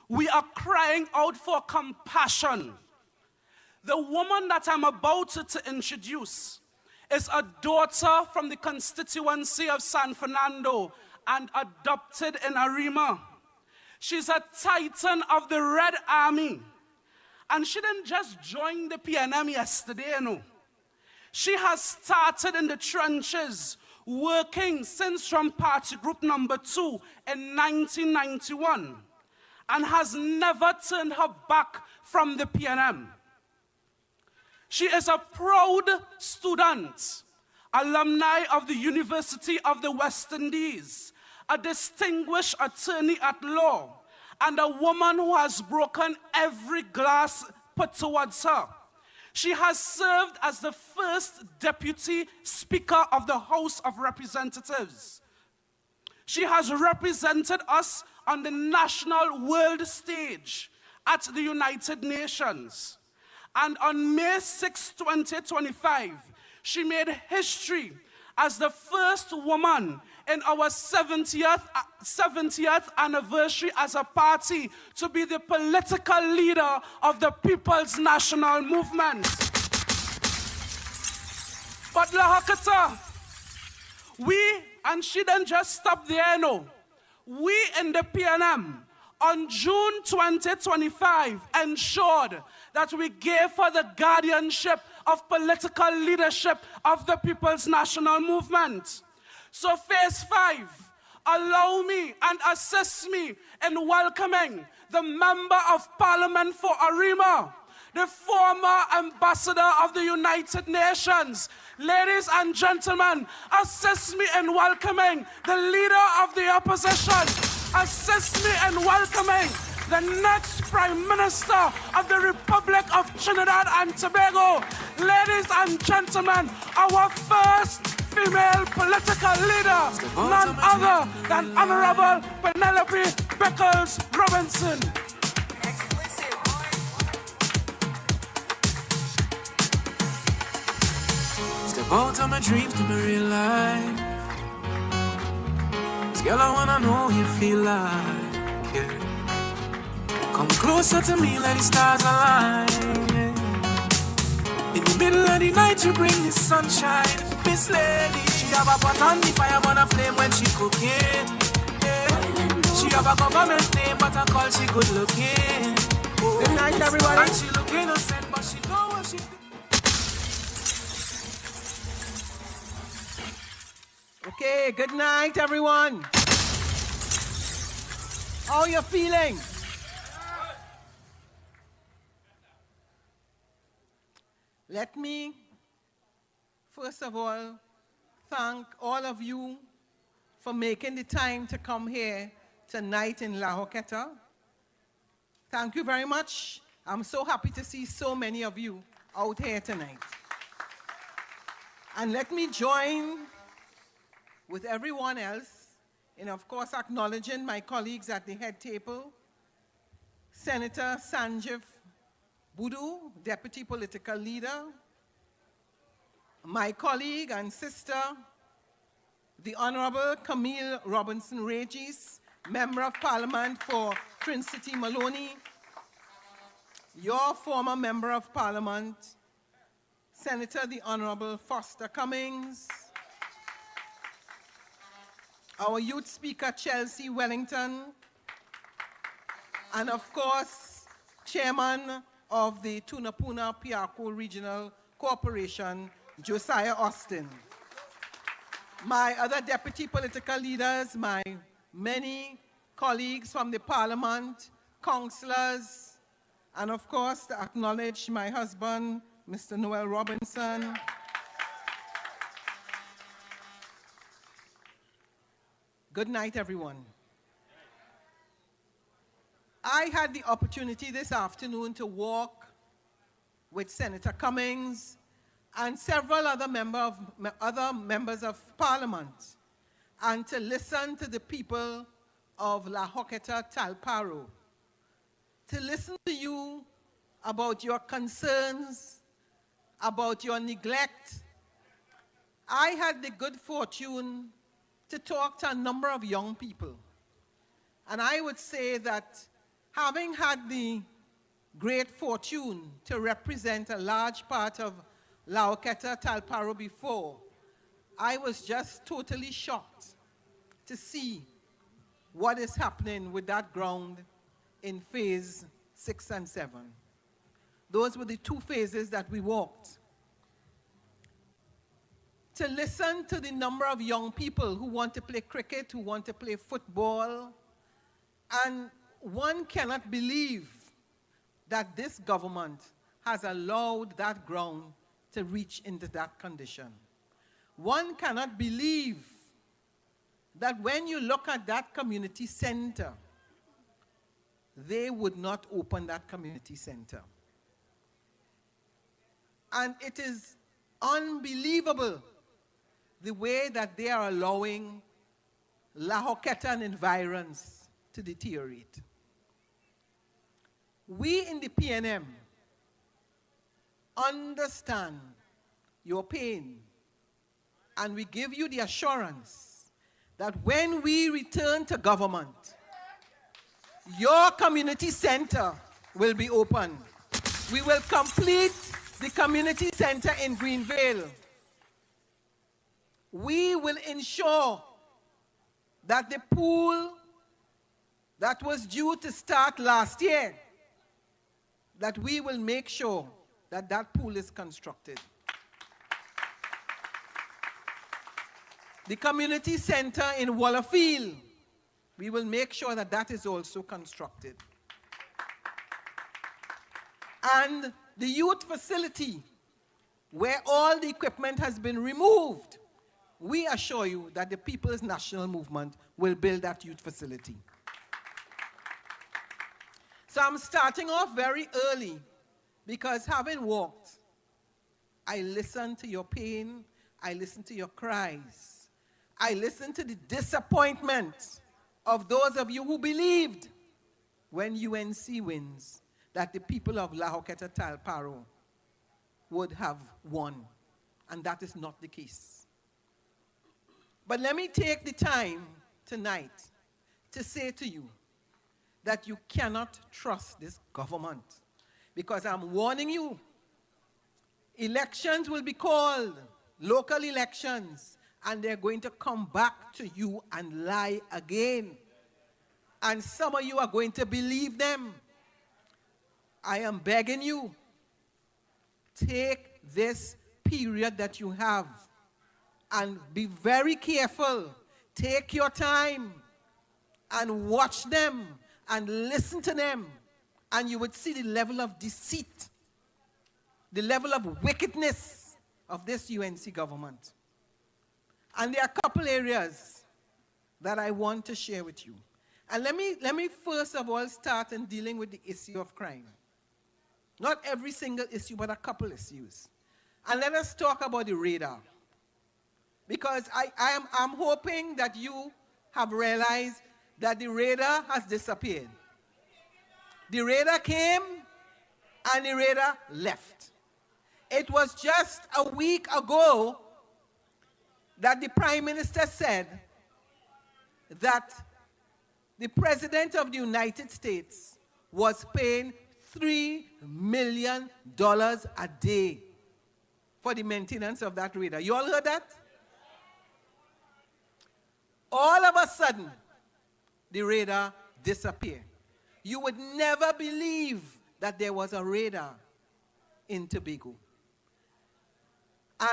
Speaker 10: We are crying out for compassion. The woman that I'm about to introduce is a daughter from the constituency of San Fernando and adopted in Arima. She's a titan of the Red Army. And she didn't just join the PNM yesterday, no. She has started in the trenches, working since from party group number 2 in 1991, and has never turned her back from the PNM. She is a proud student, alumni of the University of the West Indies, a distinguished attorney at law, and a woman who has broken every glass put towards her. She has served as the first Deputy Speaker of the House of Representatives. She has represented us on the national world stage at the United Nations. And on May 6, 2025, she made history as the first woman in our 70th anniversary as a party to be the political leader of the People's National Movement. But La Hakata, and she didn't just stop there, no. We in the PNM, on June 2025, ensured that we gave her the guardianship of political leadership of the People's National Movement. So phase 5, allow me and assist me in welcoming the Member of Parliament for Arima, the former Ambassador of the United Nations. Ladies and gentlemen, assist me in welcoming the Leader of the Opposition. Assist me in welcoming the next Prime Minister of the Republic of Trinidad and Tobago. Ladies and gentlemen, our first female political leader, none other than Honorable Penelope Beckles Robinson.
Speaker 6: Step out of my dreams to my real life. This girl, I wanna know you feel like, yeah. Come closer to me, let the stars align, yeah. In the middle of the night, you bring the sunshine. Miss Lady, she have a pot on the fire, burn a flame when she cooking, yeah. She have a government name, but I call she good looking. Oh. Good night, everybody. And she look innocent, but she know what she do.
Speaker 12: Okay, good night, everyone. How you feeling? Let me, first of all, thank all of you for making the time to come here tonight in La Joqueta. Thank you very much. I'm so happy to see so many of you out here tonight. And let me join with everyone else in, of course, acknowledging my colleagues at the head table, Senator Sanjeev Budu, Deputy Political Leader, my colleague and sister, the Honorable Camille Robinson-Regis, Member of Parliament for Trin City Maloney, your former Member of Parliament, Senator the Honorable Foster Cummings, our Youth Speaker Chelsea Wellington, and of course, Chairman of the Tunapuna Piarco Regional Corporation, Josiah Austin. My other deputy political leaders, my many colleagues from the Parliament, councillors, and of course, to acknowledge my husband, Mr. Noel Robinson. Good night, everyone. I had the opportunity this afternoon to walk with Senator Cummings and several other members of Parliament and to listen to the people of La Joqueta Talparo, to listen to you about your concerns, about your neglect. I had the good fortune to talk to a number of young people. And I would say that having had the great fortune to represent a large part of La Joqueta Talparo before, I was just totally shocked to see what is happening with that ground in phase 6 and 7. Those were the 2 phases that we walked. To listen to the number of young people who want to play cricket, who want to play football, and one cannot believe that this government has allowed that ground to reach into that condition. One cannot believe that when you look at that community center, they would not open that community center. And it is unbelievable the way that they are allowing La Hoqueta and environs to deteriorate. We in the PNM understand your pain, and we give you the assurance that when we return to government, your community center will be open. We will complete the community center in Greenvale. We will ensure that the pool that was due to start last year, that we will make sure that that pool is constructed. The community center in Wallerfield, we will make sure that that is also constructed. And the youth facility, where all the equipment has been removed, we assure you that the People's National Movement will build that youth facility. So I'm starting off very early because having walked, I listen to your pain, I listen to your cries, I listen to the disappointment of those of you who believed when UNC wins that the people of La Hoqueta Talparo would have won, and that is not the case. But let me take the time tonight to say to you that you cannot trust this government, because I'm warning you, elections will be called, local elections, and they're going to come back to you and lie again. And some of you are going to believe them. I am begging you, take this period that you have and be very careful. Take your time and watch them and listen to them, and you would see the level of deceit, the level of wickedness of this UNC government. And there are a couple areas that I want to share with you. And let me first of all start in dealing with the issue of crime. Not every single issue, but a couple issues. And let us talk about the radar. Because I'm hoping that you have realized that the radar has disappeared. The radar came and the radar left. It was just a week ago that the Prime Minister said that the President of the United States was paying $3 million a day for the maintenance of that radar. You all heard that? All of a sudden, the radar disappeared. You would never believe that there was a radar in Tobago.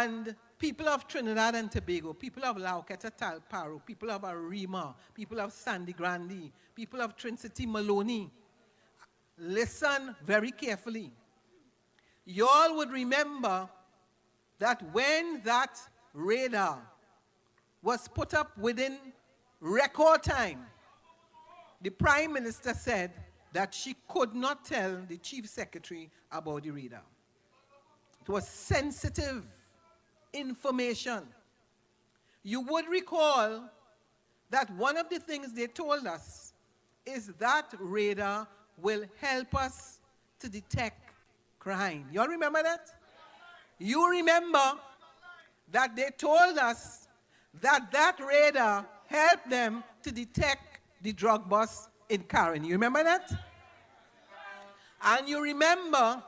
Speaker 12: And people of Trinidad and Tobago, people of La Hoqueta Talparo, people of Arima, people of Sandy Grande, people of Trinity Maloney, listen very carefully. You all would remember that when that radar was put up within record time, the Prime Minister said that she could not tell the Chief Secretary about the radar. It was sensitive information. You would recall that one of the things they told us is that radar will help us to detect crime. You all remember that? You remember that they told us that that radar helped them to detect the drug bust in Karen. You remember that? And you remember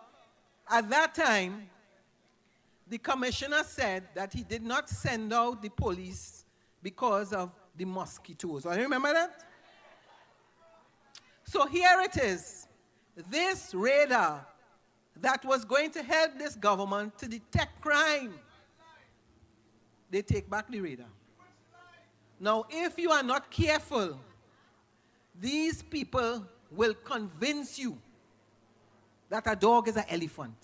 Speaker 12: at that time, the commissioner said that he did not send out the police because of the mosquitoes. You remember that? So here it is. This radar that was going to help this government to detect crime, they take back the radar. Now, if you are not careful, these people will convince you that a dog is an elephant.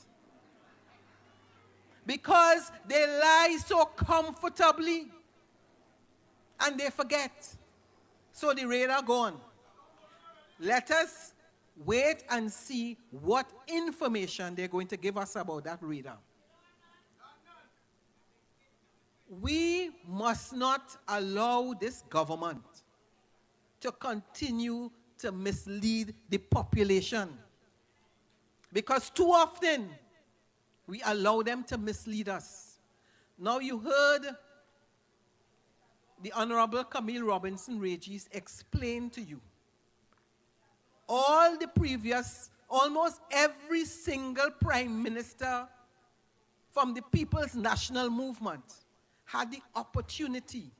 Speaker 12: Because they lie so comfortably and they forget. So the radar gone. Let us wait and see what information they're going to give us about that radar. We must not allow this government to continue to mislead the population. Because too often, we allow them to mislead us. Now you heard the Honorable Camille Robinson Regis explain to you all the previous, almost every single prime minister from the People's National Movement had the opportunity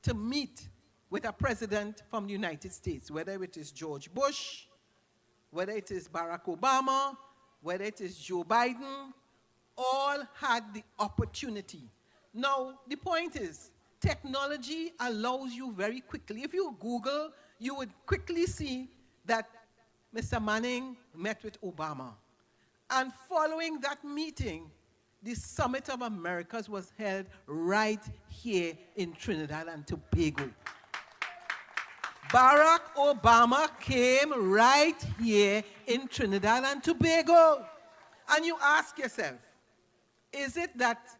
Speaker 12: to meet with a president from the United States, whether it is George Bush, whether it is Barack Obama, whether it is Joe Biden, all had the opportunity. Now, the point is, technology allows you very quickly. If you Google, you would quickly see that Mr. Manning met with Obama. And following that meeting, the Summit of Americas was held right here in Trinidad and Tobago. Barack Obama came right here in Trinidad and Tobago. And you ask yourself, is it that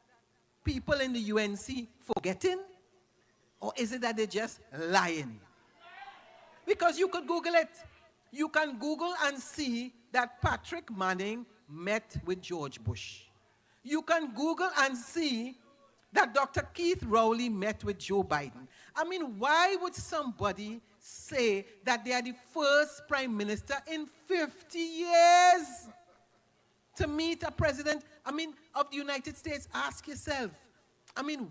Speaker 12: people in the UNC forgetting? Or is it that they're just lying? Because you could Google it. You can Google and see that Patrick Manning met with George Bush. You can Google and see that Dr. Keith Rowley met with Joe Biden. I mean, why would somebody say that they are the first prime minister in 50 years to meet a president, of the United States? Ask yourself.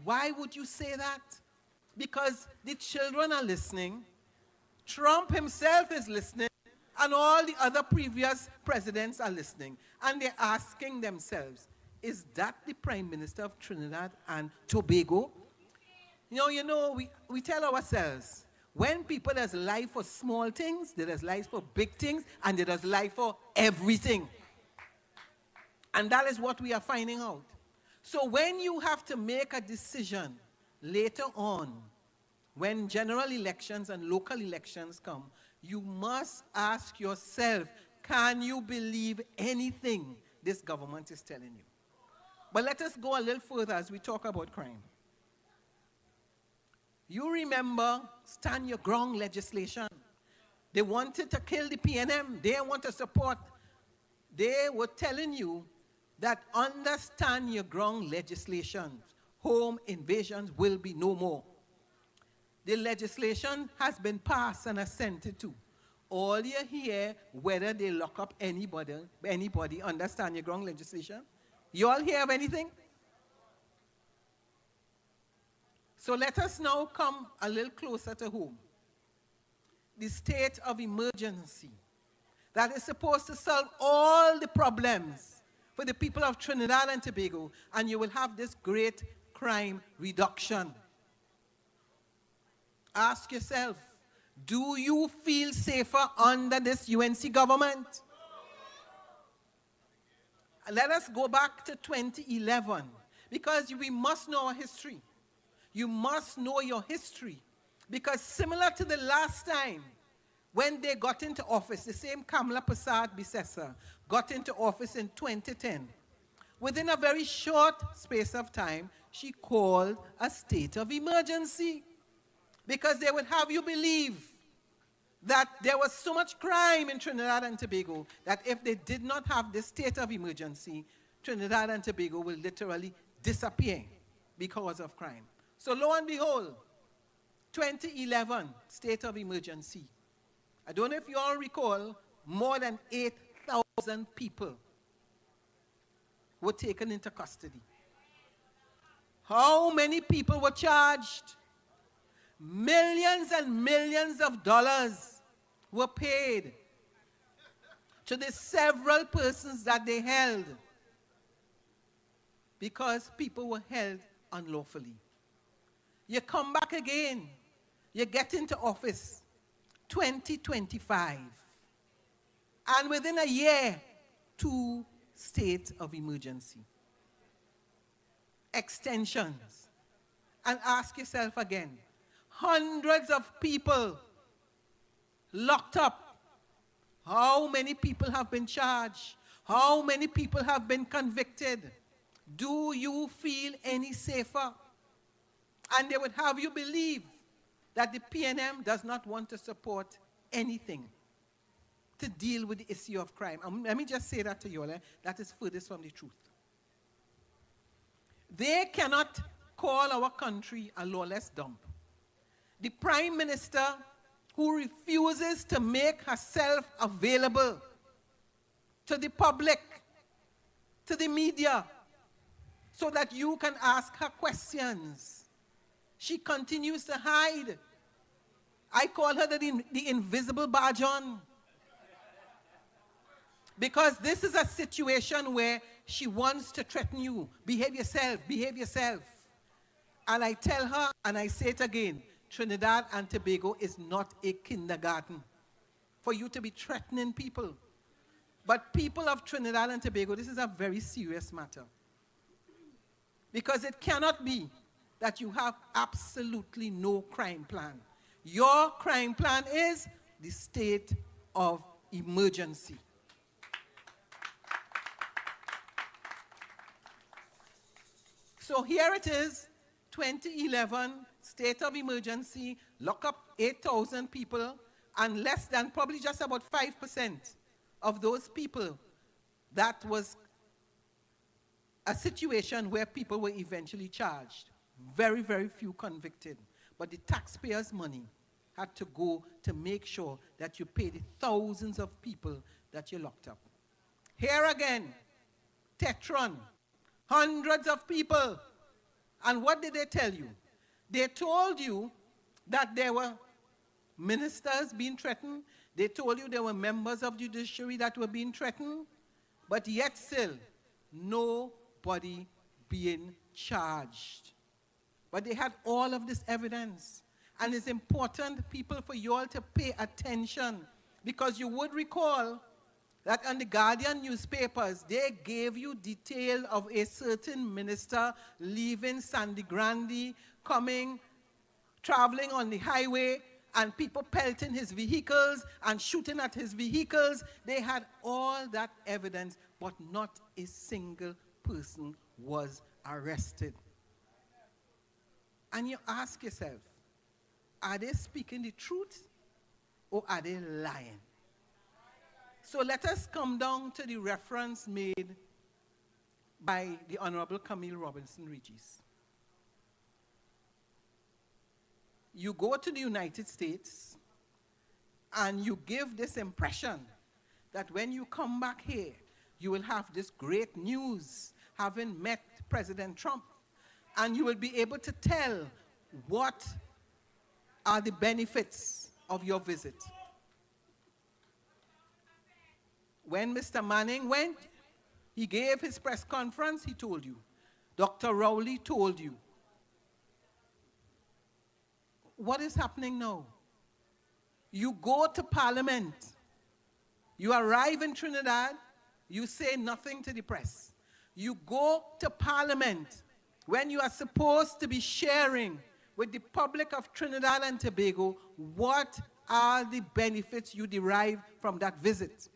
Speaker 12: Why would you say that? Because the children are listening, Trump himself is listening, and all the other previous presidents are listening. And they're asking themselves, is that the Prime Minister of Trinidad and Tobago? We tell ourselves, when people there's life for small things, there's life for big things, and there's life for everything. And that is what we are finding out. So when you have to make a decision later on, when general elections and local elections come, you must ask yourself, can you believe anything this government is telling you? But let us go a little further as we talk about crime. You remember Stand Your Ground legislation. They wanted to kill the PNM. They want to support. They were telling you that under Stand Your Ground legislation, home invasions will be no more. The legislation has been passed and assented to. All you hear, whether they lock up anybody under Stand Your Ground legislation, you all hear of anything? So let us now come a little closer to home. The state of emergency that is supposed to solve all the problems for the people of Trinidad and Tobago, and you will have this great crime reduction. Ask yourself, do you feel safer under this UNC government? Let us go back to 2011, because we must know our history. You must know your history, because similar to the last time, when they got into office, the same Kamla Prasad-Bissessar got into office in 2010. Within a very short space of time, she called a state of emergency, because they would have you believe that there was so much crime in Trinidad and Tobago that if they did not have this state of emergency, Trinidad and Tobago will literally disappear because of crime. So lo and behold, 2011, state of emergency. I don't know if you all recall, more than 8,000 people were taken into custody. How many people were charged? Millions and millions of dollars were paid to the several persons that they held because people were held unlawfully. You come back again, you get into office, 2025, and within a year, 2 states of emergency. Extensions. And ask yourself again, hundreds of people locked up. How many people have been charged? How many people have been convicted? Do you feel any safer? And they would have you believe that the PNM does not want to support anything to deal with the issue of crime. Let me just say that to you all. That is furthest from the truth. They cannot call our country a lawless dump. The Prime Minister who refuses to make herself available to the public, to the media, so that you can ask her questions. She continues to hide. I call her the invisible Bajon. Because this is a situation where she wants to threaten you. Behave yourself, behave yourself. And I tell her, and I say it again, Trinidad and Tobago is not a kindergarten for you to be threatening people. But people of Trinidad and Tobago, this is a very serious matter. Because it cannot be that you have absolutely no crime plan. Your crime plan is the state of emergency. So here it is, 2011, state of emergency, lock up 8,000 people, and less than probably just about 5% of those people, that was a situation where people were eventually charged. Very, very few convicted. But the taxpayers' money had to go to make sure that you pay the thousands of people that you locked up. Here again, Tetron, hundreds of people. And what did they tell you? They told you that there were ministers being threatened. They told you there were members of the judiciary that were being threatened. But yet still, nobody being charged. But they had all of this evidence. And it's important, people, for you all to pay attention. Because you would recall that on the Guardian newspapers, they gave you detail of a certain minister leaving Sandy Grande, coming, traveling on the highway, and people pelting his vehicles and shooting at his vehicles. They had all that evidence, but not a single person was arrested. And you ask yourself, are they speaking the truth or are they lying? So let us come down to the reference made by the Honorable Camille Robinson Regis. You go to the United States and you give this impression that when you come back here, you will have this great news, having met President Trump, and you will be able to tell what are the benefits of your visit. When Mr. Manning went, he gave his press conference, he told you. Dr. Rowley told you. What is happening now? You go to Parliament, you arrive in Trinidad, you say nothing to the press. You go to Parliament when you are supposed to be sharing with the public of Trinidad and Tobago what are the benefits you derive from that visit.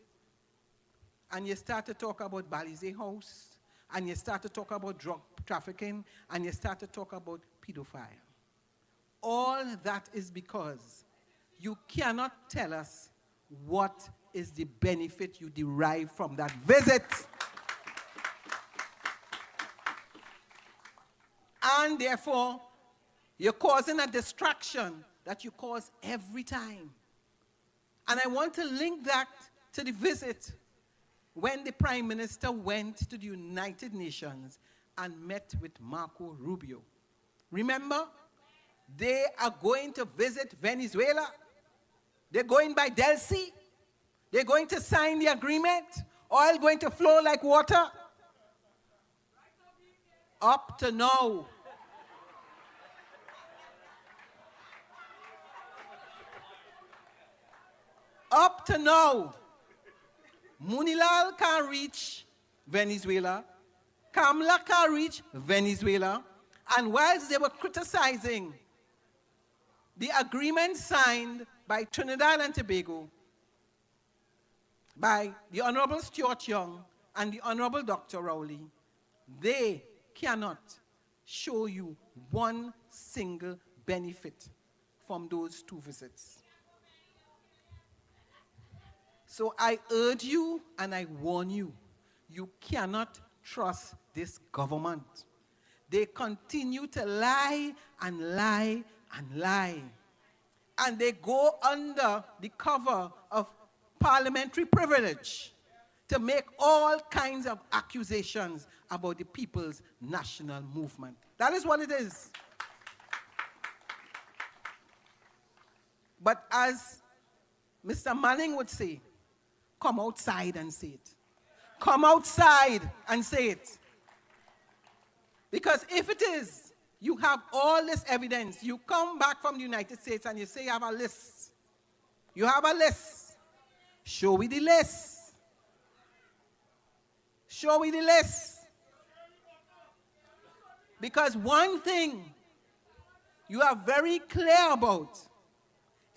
Speaker 12: And you start to talk about Balize House, and you start to talk about drug trafficking, and you start to talk about pedophile. All that is because you cannot tell us what is the benefit you derive from that visit. And therefore, you're causing a distraction that you cause every time. And I want to link that to the visit when the Prime Minister went to the United Nations and met with Marco Rubio. Remember, they are going to visit Venezuela. They're going by Delcy. They're going to sign the agreement. Oil going to flow like water. Up to now. Up to now, Munilal can't reach Venezuela. Kamala can't reach Venezuela. And whilst they were criticizing the agreement signed by Trinidad and Tobago, by the Honorable Stuart Young and the Honorable Dr. Rowley, they cannot show you one single benefit from those two visits. So I urge you and I warn you, you cannot trust this government. They continue to lie and lie and lie. And they go under the cover of parliamentary privilege to make all kinds of accusations about the People's National Movement. That is what it is. But as Mr. Manning would say, come outside and say it. Come outside and say it. Because if it is, you have all this evidence. You come back from the United States and you say you have a list. You have a list. Show me the list. Show me the list. Because one thing you are very clear about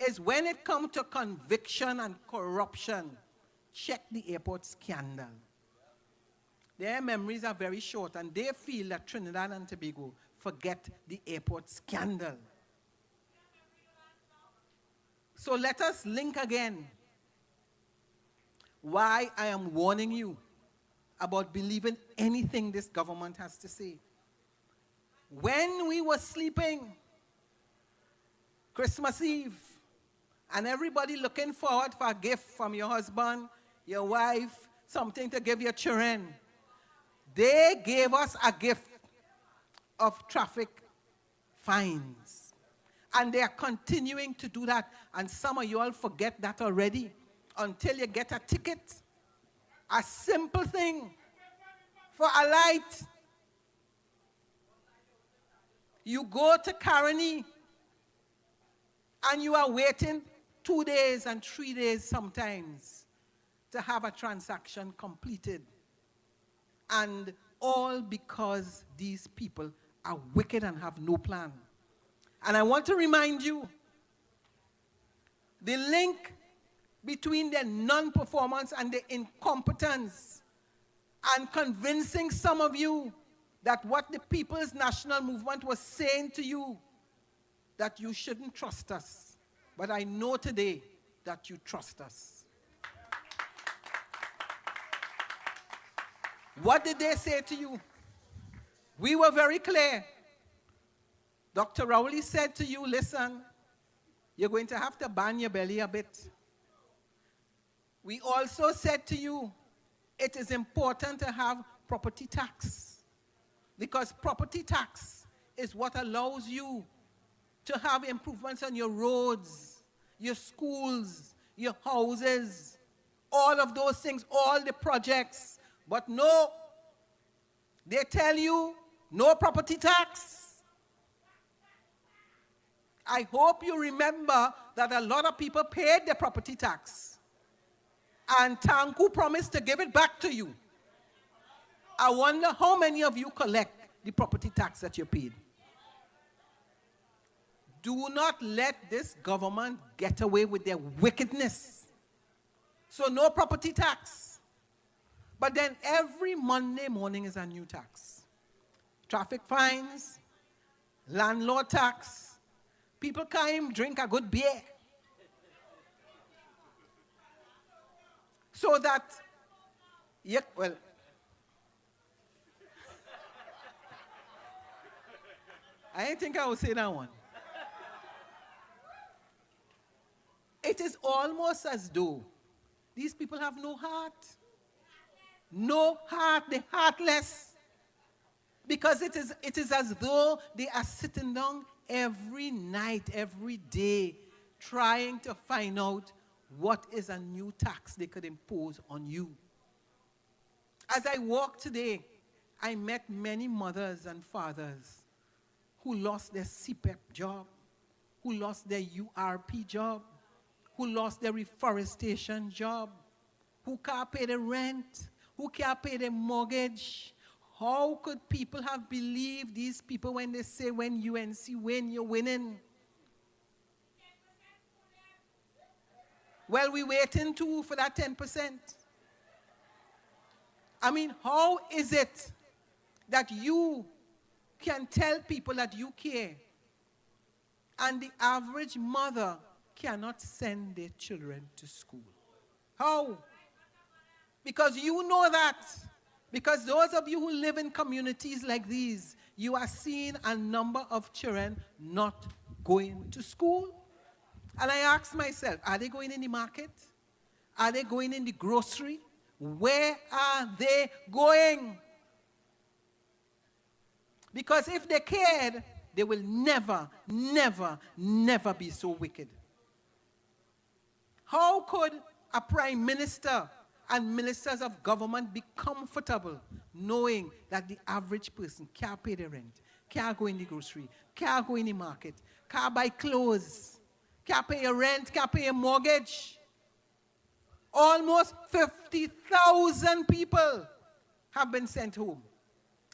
Speaker 12: is when it comes to conviction and corruption, check the airport scandal. Their memories are very short, and they feel that Trinidad and Tobago forget the airport scandal. So let us link again why I am warning you about believing anything this government has to say. When we were sleeping Christmas Eve, and everybody looking forward for a gift from your husband, your wife, something to give your children, they gave us a gift of traffic fines. And they are continuing to do that. And some of you all forget that already until you get a ticket. A simple thing for a light. You go to Caroni and you are waiting 2 days and 3 days sometimes to have a transaction completed. And all because these people are wicked and have no plan. And I want to remind you, the link between their non-performance and their incompetence and convincing some of you that what the People's National Movement was saying to you, that you shouldn't trust us. But I know today that you trust us. What did they say to you? We were very clear. Dr. Rowley said to you, listen, you're going to have to bang your belly a bit. We also said to you, it is important to have property tax, because property tax is what allows you to have improvements on your roads, your schools, your houses, all of those things, all the projects. But no, they tell you no property tax. I hope you remember that a lot of people paid their property tax. And Tanku promised to give it back to you. I wonder how many of you collect the property tax that you paid. Do not let this government get away with their wickedness. So no property tax. But then every Monday morning is a new tax. Traffic fines, landlord tax. People can't even drink a good beer. So that, yeah, well, I didn't think I would say that one. It is almost as though these people have no heart. No heart, they're heartless. Because it is as though they are sitting down every night, every day, trying to find out what is a new tax they could impose on you. As I walked today, I met many mothers and fathers who lost their CPEP job, who lost their URP job, who lost their reforestation job, who can't pay the rent, who can't pay their mortgage. How could people have believed these people when they say when UNC win, you're winning? Well, we're waiting too for that 10%. I mean, how is it that you can tell people that you care and the average mother cannot send their children to school? How? Because you know that. Because those of you who live in communities like these, you are seeing a number of children not going to school. And I ask myself, are they going in the market? Are they going in the grocery? Where are they going? Because if they cared, they will never, never, never be so wicked. How could a prime minister and ministers of government be comfortable knowing that the average person can't pay the rent, can't go in the grocery, can't go in the market, can't buy clothes, can't pay your rent, can't pay your mortgage? Almost 50,000 people have been sent home.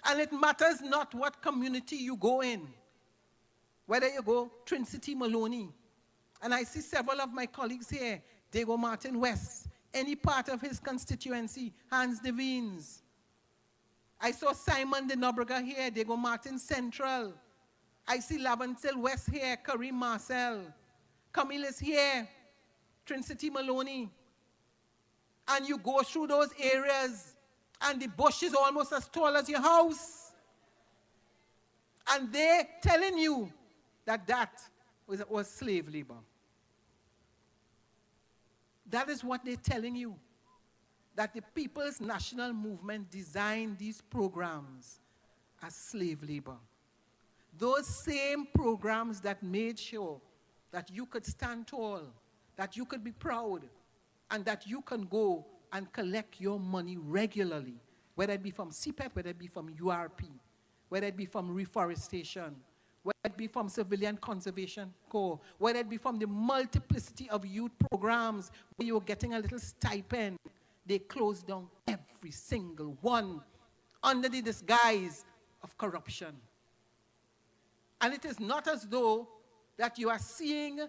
Speaker 12: And it matters not what community you go in. Whether you go Trinity Maloney, and I see several of my colleagues here, they go Martin West, any part of his constituency, Hans Devines. I saw Simon de Nobrega here, they go Martin Central. I see Laventil West here, Kareem Marcel. Camille is here, Trinity Maloney. And you go through those areas, and the bush is almost as tall as your house. And they're telling you that that was slave labor. That is what they're telling you, that the People's National Movement designed these programs as slave labor. Those same programs that made sure that you could stand tall, that you could be proud, and that you can go and collect your money regularly, whether it be from CPEP, whether it be from URP, whether it be from reforestation, whether it be from Civilian Conservation Corps, whether it be from the multiplicity of youth programs where you're getting a little stipend. They closed down every single one under the disguise of corruption. And it is not as though that you are seeing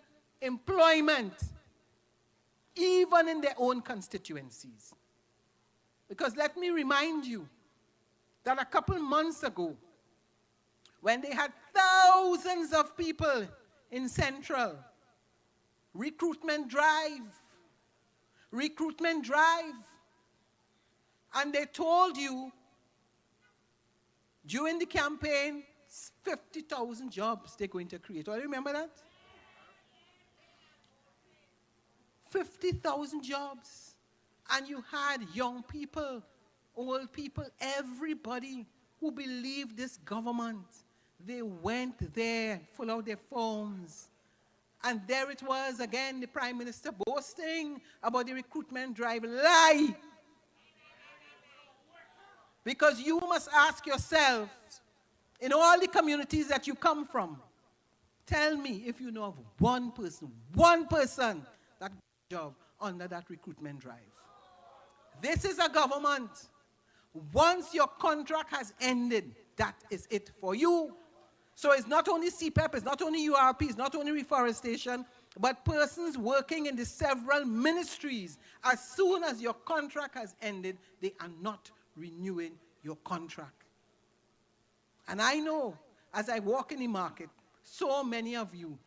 Speaker 12: employment even in their own constituencies. Because let me remind you that a couple months ago, when they had thousands of people in Central, recruitment drive, and they told you during the campaign, 50,000 jobs they're going to create. Do you remember that? 50,000 jobs. And you had young people, old people, everybody who believed this government. They went there, full out their phones. And there it was again, the Prime Minister boasting about the recruitment drive. Lie! Because you must ask yourself, in all the communities that you come from, tell me if you know of one person that got a job under that recruitment drive. This is a government. Once your contract has ended, that is it for you. So it's not only CPEP, it's not only URP, it's not only reforestation, but persons working in the several ministries, as soon as your contract has ended, they are not renewing your contract. And I know, as I walk in the market, so many of you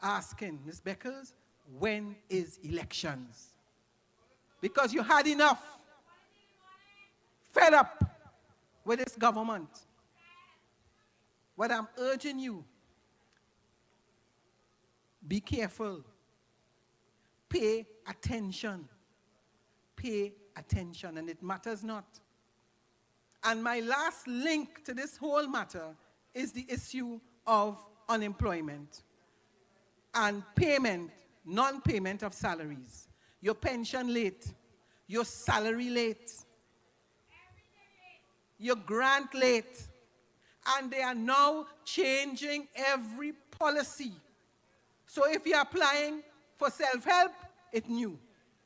Speaker 12: asking, Ms. Beckles, when is elections? Because you had enough. Fed up with this government. But I'm urging you, be careful. Pay attention. Pay attention, and it matters not. And my last link to this whole matter is the issue of unemployment and payment non-payment of salaries, your pension late, your salary late, your grant late, and they are now changing every policy. So if you're applying for self-help, it's new.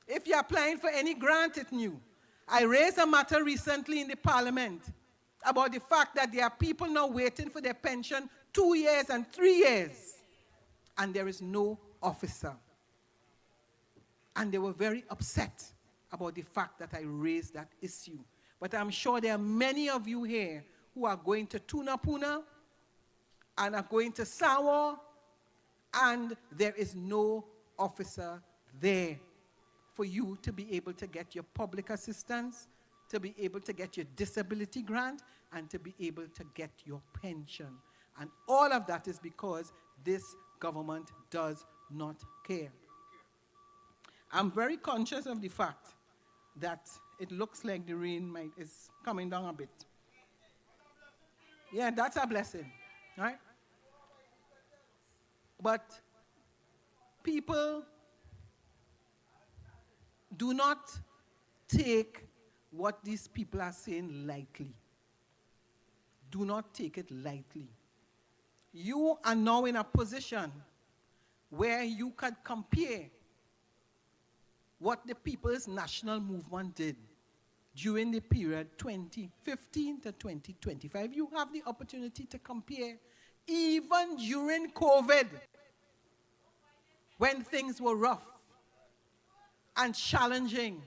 Speaker 12: If you're applying for any grant, it's new. I raised a matter recently in the parliament about the fact that there are people now waiting for their pension 2 years and 3 years, and there is no officer. And they were very upset about the fact that I raised that issue. But I'm sure there are many of you here who are going to Tunapuna and are going to Sawa, and there is no officer there for you to be able to get your public assistance, to be able to get your disability grant, and to be able to get your pension. And all of that is because this government does not care. I'm very conscious of the fact that it looks like the rain is coming down a bit. Yeah, that's a blessing, right? But people do not take what these people are saying lightly. Do not take it lightly. You are now in a position where you can compare what the People's National Movement did during the period 2015 to 2025. You have the opportunity to compare. Even during COVID, when things were rough and challenging,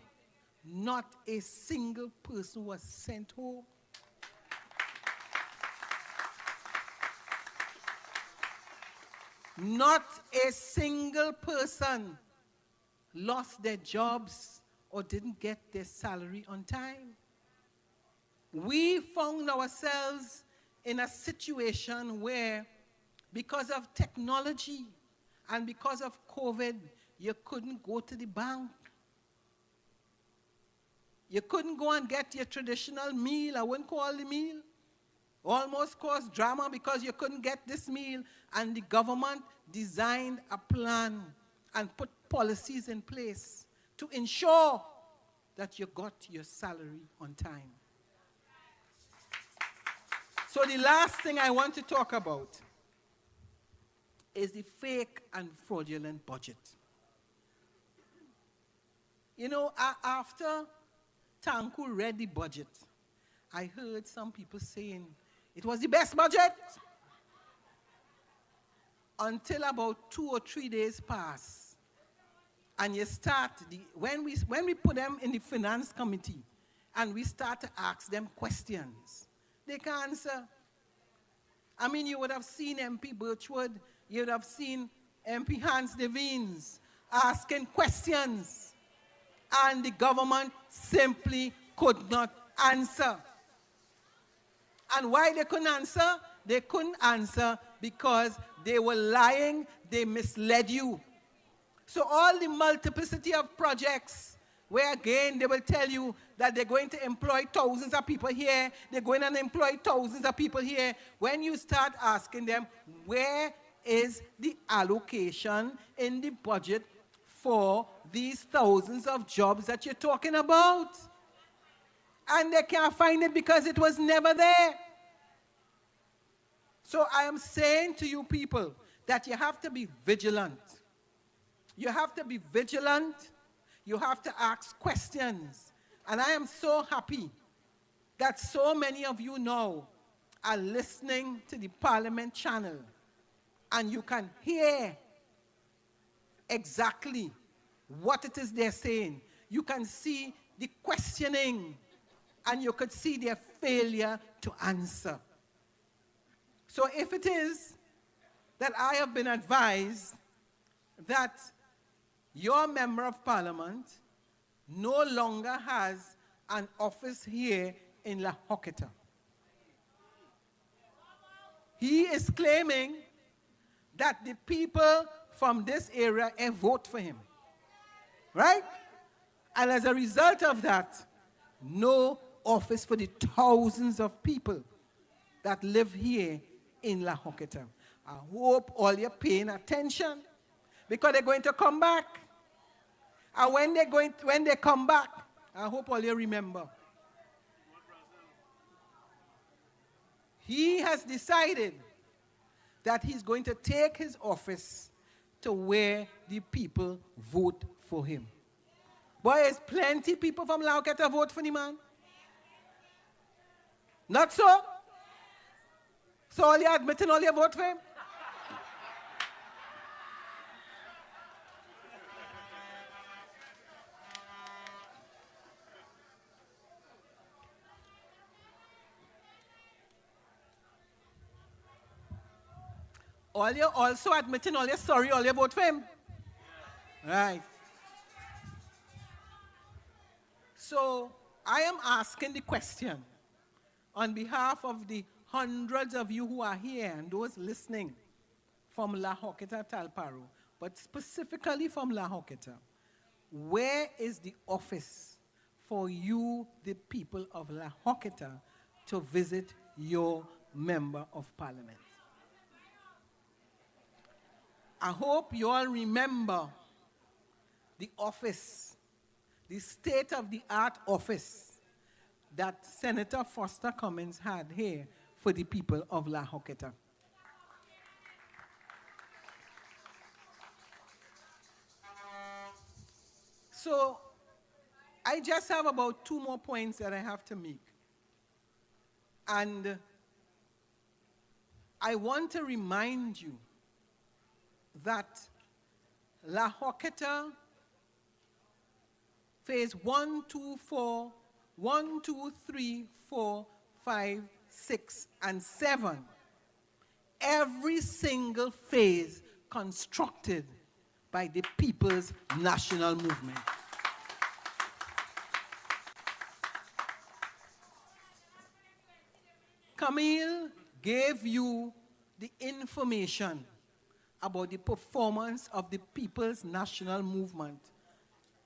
Speaker 12: not a single person was sent home. Not a single person lost their jobs or didn't get their salary on time. We found ourselves in a situation where, because of technology and because of COVID, you couldn't go to the bank. You couldn't go and get your traditional meal. I wouldn't call the meal. Almost caused drama because you couldn't get this meal. And the government designed a plan and put policies in place to ensure that you got your salary on time. So the last thing I want to talk about is the fake and fraudulent budget. You know, after Tanku read the budget, I heard some people saying it was the best budget. Until about 2 or 3 days pass, and you start, when we put them in the finance committee, and we start to ask them questions, they can't answer. I mean, you would have seen MP Birchwood, you would have seen MP Hans Devines asking questions, and the government simply could not answer. And why they couldn't answer? They couldn't answer because they were lying, they misled you. So all the multiplicity of projects, where again they will tell you that they're going to employ thousands of people here, they're going to employ thousands of people here. When you start asking them, where is the allocation in the budget for these thousands of jobs that you're talking about? And they can't find it because it was never there. So I am saying to you people that you have to be vigilant. You have to be vigilant. You have to ask questions. And I am so happy that so many of you now are listening to the Parliament channel, and you can hear exactly what it is they're saying. You can see the questioning, and you could see their failure to answer. So if it is that I have been advised that your member of parliament no longer has an office here in La Hoqueta, he is claiming that the people from this area vote for him, right? And as a result of that, no office for the thousands of people that live here in La Hoqueta. I hope all you're paying attention, Because they're going to come back. And when they come back, I hope all you remember, he has decided that he's going to take his office to where the people vote for him. Boy, there's plenty people from Laoketa vote for the man. Not so? So all you admitting all you vote for him? All you also admitting all you sorry, all you vote for him? Right. So I am asking the question on behalf of the hundreds of you who are here and those listening from La Hoqueta Talparo, but specifically from La Hoqueta, where is the office for you, the people of La Hoqueta, to visit your member of parliament? I hope you all remember the office, the state-of-the-art office that Senator Foster Cummings had here for the people of La Hoqueta. So I just have about 2 more points that I have to make. And I want to remind you that La Hoqueta phase 1, 2, 4, 1, 2, 3, 4, 5, 6, and 7, every single phase constructed by the People's National Movement. Camille gave you the information about the performance of the People's National Movement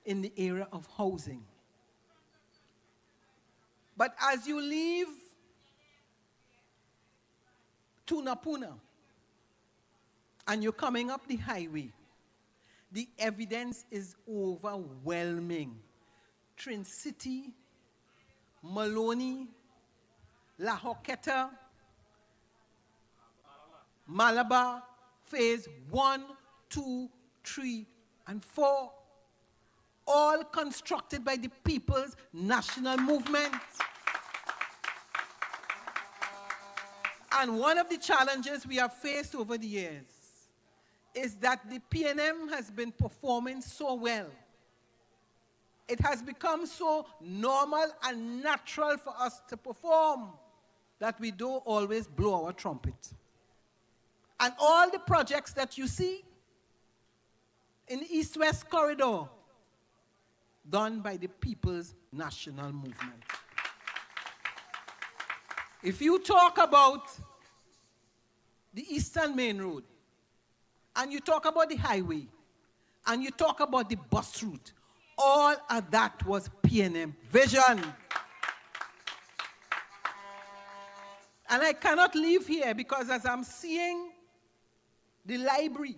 Speaker 12: in the area of housing. But as you leave Tunapuna and you're coming up the highway, the evidence is overwhelming. Trin City, Maloney, La Hoqueta, Malabar, phase 1, 2, 3, and 4, all constructed by the People's National Movement. And one of the challenges we have faced over the years is that the PNM has been performing so well. It has become so normal and natural for us to perform that we don't always blow our trumpet. And all the projects that you see in the East-West Corridor, done by the People's National Movement. If you talk about the Eastern Main Road, and you talk about the highway, and you talk about the bus route, all of that was PNM vision. And I cannot leave here because as I'm seeing the library,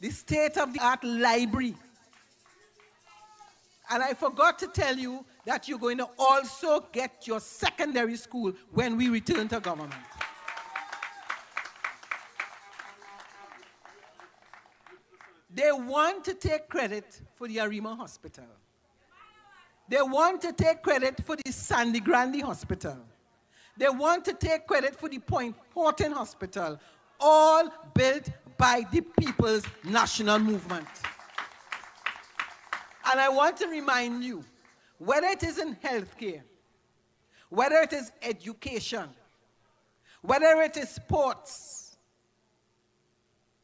Speaker 12: the state-of-the-art library, and I forgot to tell you that you're going to also get your secondary school when we return to government. They want to take credit for the Arima Hospital. They want to take credit for the Sandy Grande Hospital. They want to take credit for the Point Horton Hospital, all built by the People's National Movement. And I want to remind you, whether it is in healthcare, whether it is education, whether it is sports,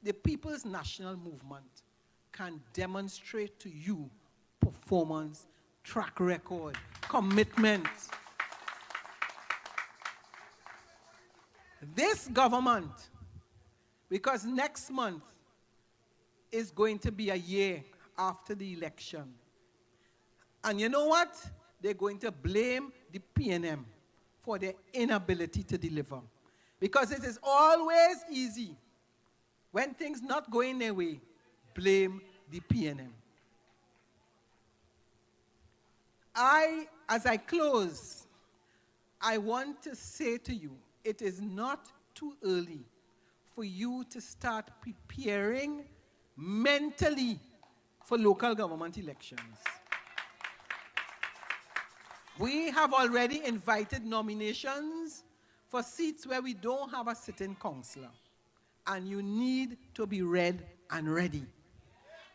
Speaker 12: the People's National Movement can demonstrate to you performance, track record, commitment. This government, because next month is going to be a year after the election. And you know what? They're going to blame the PNM for their inability to deliver. Because it is always easy When things not going their way, blame the PNM. As I close, I want to say to you, it is not too early for you to start preparing mentally for local government elections. We have already invited nominations for seats where we don't have a sitting councillor. And you need to be read and ready.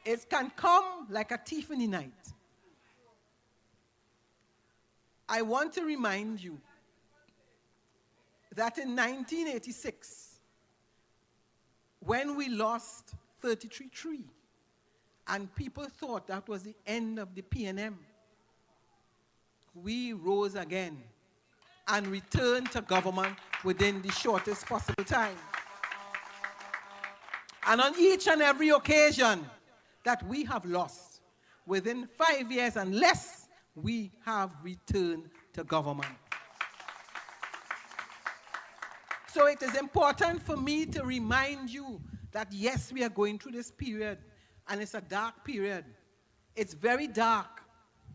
Speaker 12: It can come like a thief in the night. I want to remind you that in 1986, when we lost 33-3, and people thought that was the end of the PNM, we rose again and returned to government within the shortest possible time. And on each and every occasion that we have lost, within 5 years and less, we have returned to government. So it is important for me to remind you that yes, we are going through this period, and it's a dark period. It's very dark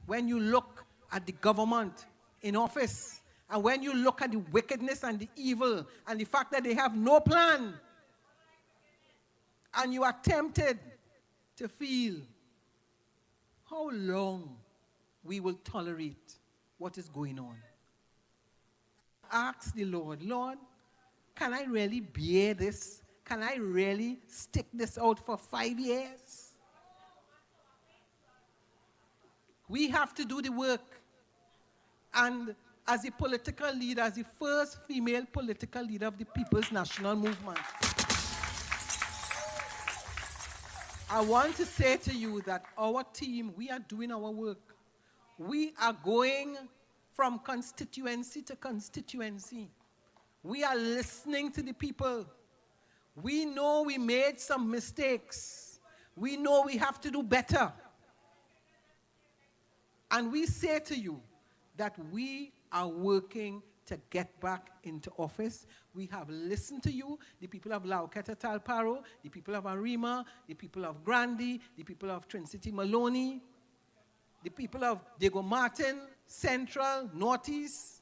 Speaker 12: when you look at the government in office, and when you look at the wickedness and the evil, and the fact that they have no plan, and you are tempted to feel how long we will tolerate what is going on. Ask the Lord, Lord, can I really bear this? Can I really stick this out for 5 years? We have to do the work. And as a political leader, as the first female political leader of the People's National Movement, I want to say to you that our team, we are doing our work. We are going from constituency to constituency. We are listening to the people. We know we made some mistakes. We know we have to do better. And we say to you that we are working to get back into office. We have listened to you, the people of Lauketa Talparo, the people of Arima, the people of Grandy, the people of Trin-City Maloney, the people of Diego Martin, Central, Northeast,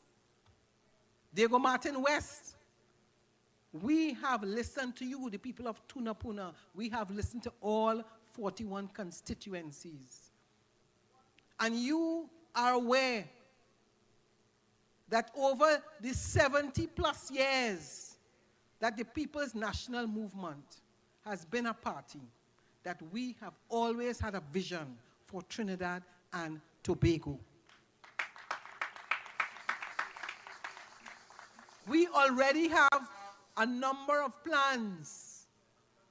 Speaker 12: Diego Martin West. We have listened to you, the people of Tunapuna. We have listened to all 41 constituencies. And you are aware that over the 70+ years that the People's National Movement has been a party, that we have always had a vision for Trinidad and Tobago. We already have a number of plans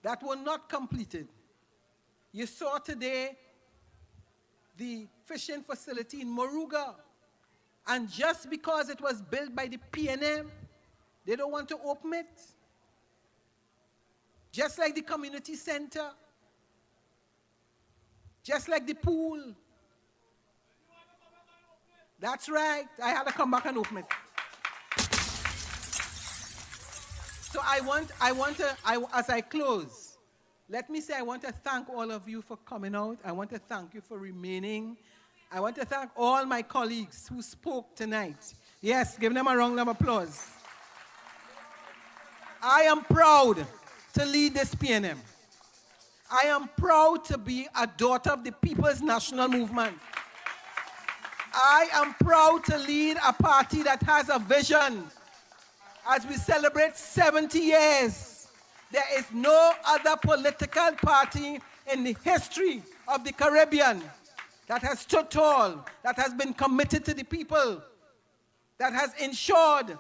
Speaker 12: that were not completed. You saw today the fishing facility in Moruga. And just because it was built by the PNM, they don't want to open it. Just like the community center. Just like the pool. That's right. I had to come back and open it. So as I close, let me say I want to thank all of you for coming out. I want to thank you for remaining. I want to thank all my colleagues who spoke tonight. Yes, give them a round of applause. I am proud to lead this PNM. I am proud to be a daughter of the People's National Movement. I am proud to lead a party that has a vision. As we celebrate 70 years, there is no other political party in the history of the Caribbean that has stood tall, that has been committed to the people, that has ensured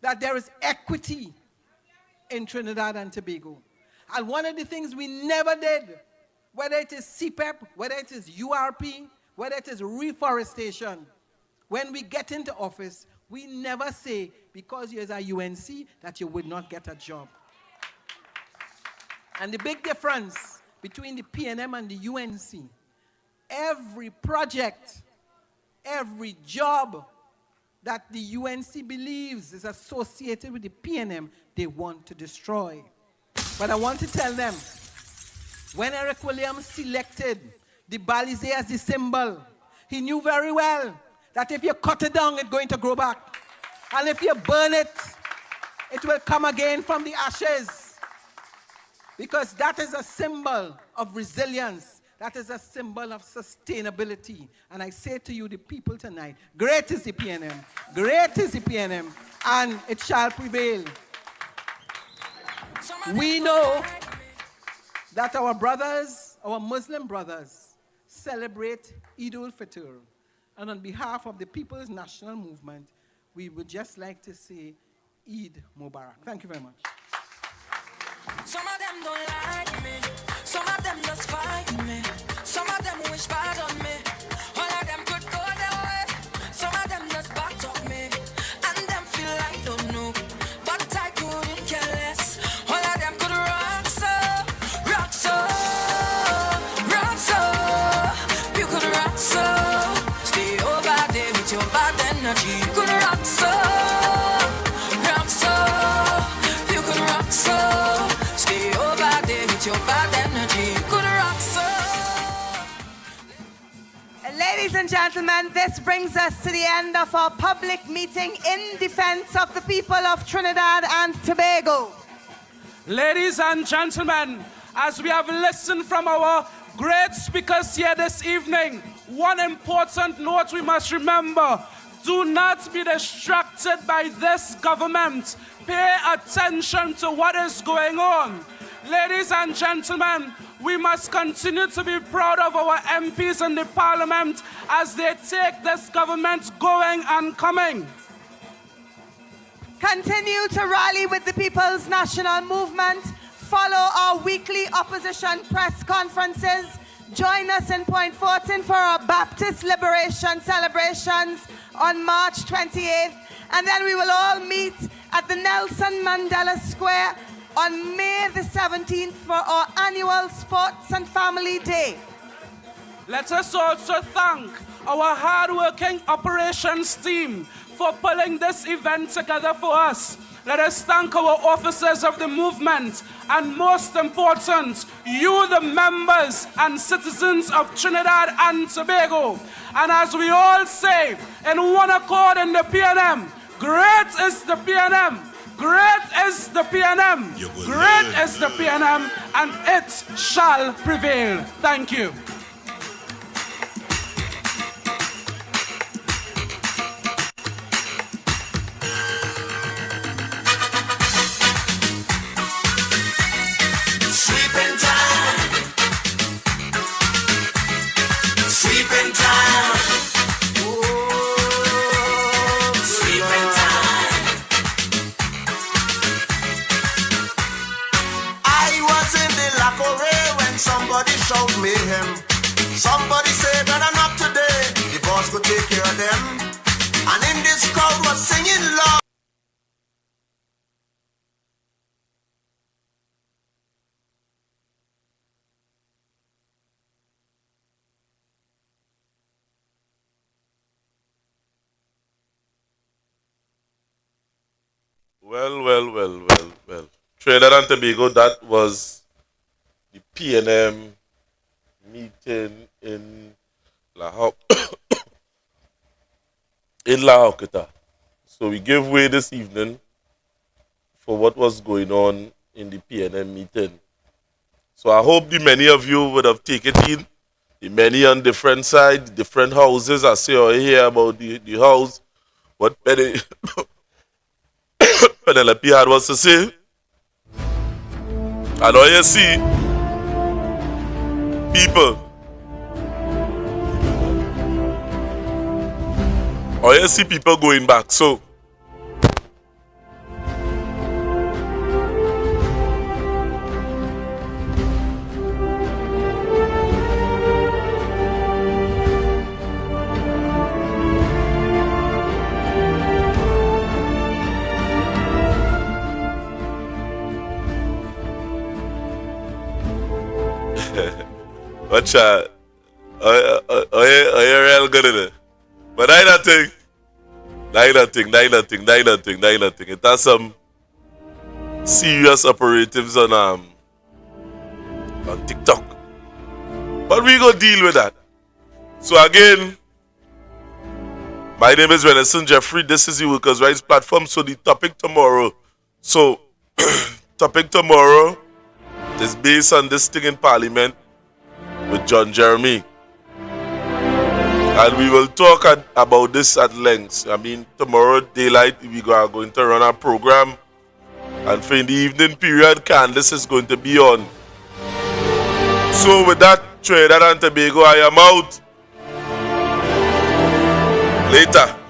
Speaker 12: that there is equity in Trinidad and Tobago. And one of the things we never did, whether it is CPEP, whether it is URP, whether it is reforestation, when we get into office, we never say, because you're a UNC, that you would not get a job. And the big difference between the PNM and the UNC, every project, every job that the UNC believes is associated with the PNM, they want to destroy. But I want to tell them, when Eric Williams selected the Balize as the symbol, he knew very well that if you cut it down, it's going to grow back. And if you burn it, it will come again from the ashes. Because that is a symbol of resilience. That is a symbol of sustainability. And I say to you, the people tonight, great is the PNM, great is the PNM, and it shall prevail. We know that our brothers, our Muslim brothers, celebrate Eid al-Fitr. And on behalf of the People's National Movement, we would just like to say Eid Mubarak. Thank you very much.
Speaker 6: Some of them don't like me. Some of them just fight me. Some of them wish bad on me. All of them could go their way. Some of them just back talk me. And them feel like don't know. But I couldn't care less. All of them could rock so. Rock so. Rock so. You could rock so. Stay over there with your bad energy. You could rock so. Rock so. You could rock so. Stay over there with your bad energy. You could rock so.
Speaker 7: Ladies and gentlemen, this brings us to the end of our public meeting in defense of the people of Trinidad and Tobago.
Speaker 10: Ladies and gentlemen, as we have listened from our great speakers here this evening, one important note we must remember: do not be distracted by this government. Pay attention to what is going on. Ladies and gentlemen, we must continue to be proud of our MPs in the parliament as they take this government going and coming.
Speaker 7: Continue to rally with the People's National Movement. Follow our weekly opposition press conferences. Join us in Point Fortin for our Baptist Liberation celebrations on March 28th. And then we will all meet at the Nelson Mandela Square on May the 17th for our annual Sports and Family Day.
Speaker 10: Let us also thank our hard-working operations team for pulling this event together for us. Let us thank our officers of the movement, and most important, you, the members and citizens of Trinidad and Tobago. And as we all say in one accord in the PNM, great is the PNM. Great is the PNM. Great is the PNM, and it shall prevail. Thank you.
Speaker 6: Sweeping time. Sweeping time. Oh, sweeping time. I was in the Lacoray when somebody showed me him. Somebody said, better not today. The boss could take care of them. And in this crowd was singing love.
Speaker 4: Well. Trinidad and Tobago, that was the PNM meeting in in Lahokita. So we gave way this evening for what was going on in the PNM meeting. So I hope the many of you would have taken it in, the many on different sides, different houses. I say or hear about the house, what Penelope had was to say. And all you see, people, all you see people going back. So, watch out. Oh, you're real good at it. But I don't think. It has some serious operatives on TikTok. But we go deal with that. So again, my name is Renison Jeffrey. This is the Workers' Rights Platform. So the topic tomorrow. So topic tomorrow is based on this thing in Parliament with John Jeremie. And we will talk about this at length. I mean, tomorrow daylight we are going to run our program. And for in the evening period, Candace is going to be on. So with that, Trinidad and Tobago, I am out. Later.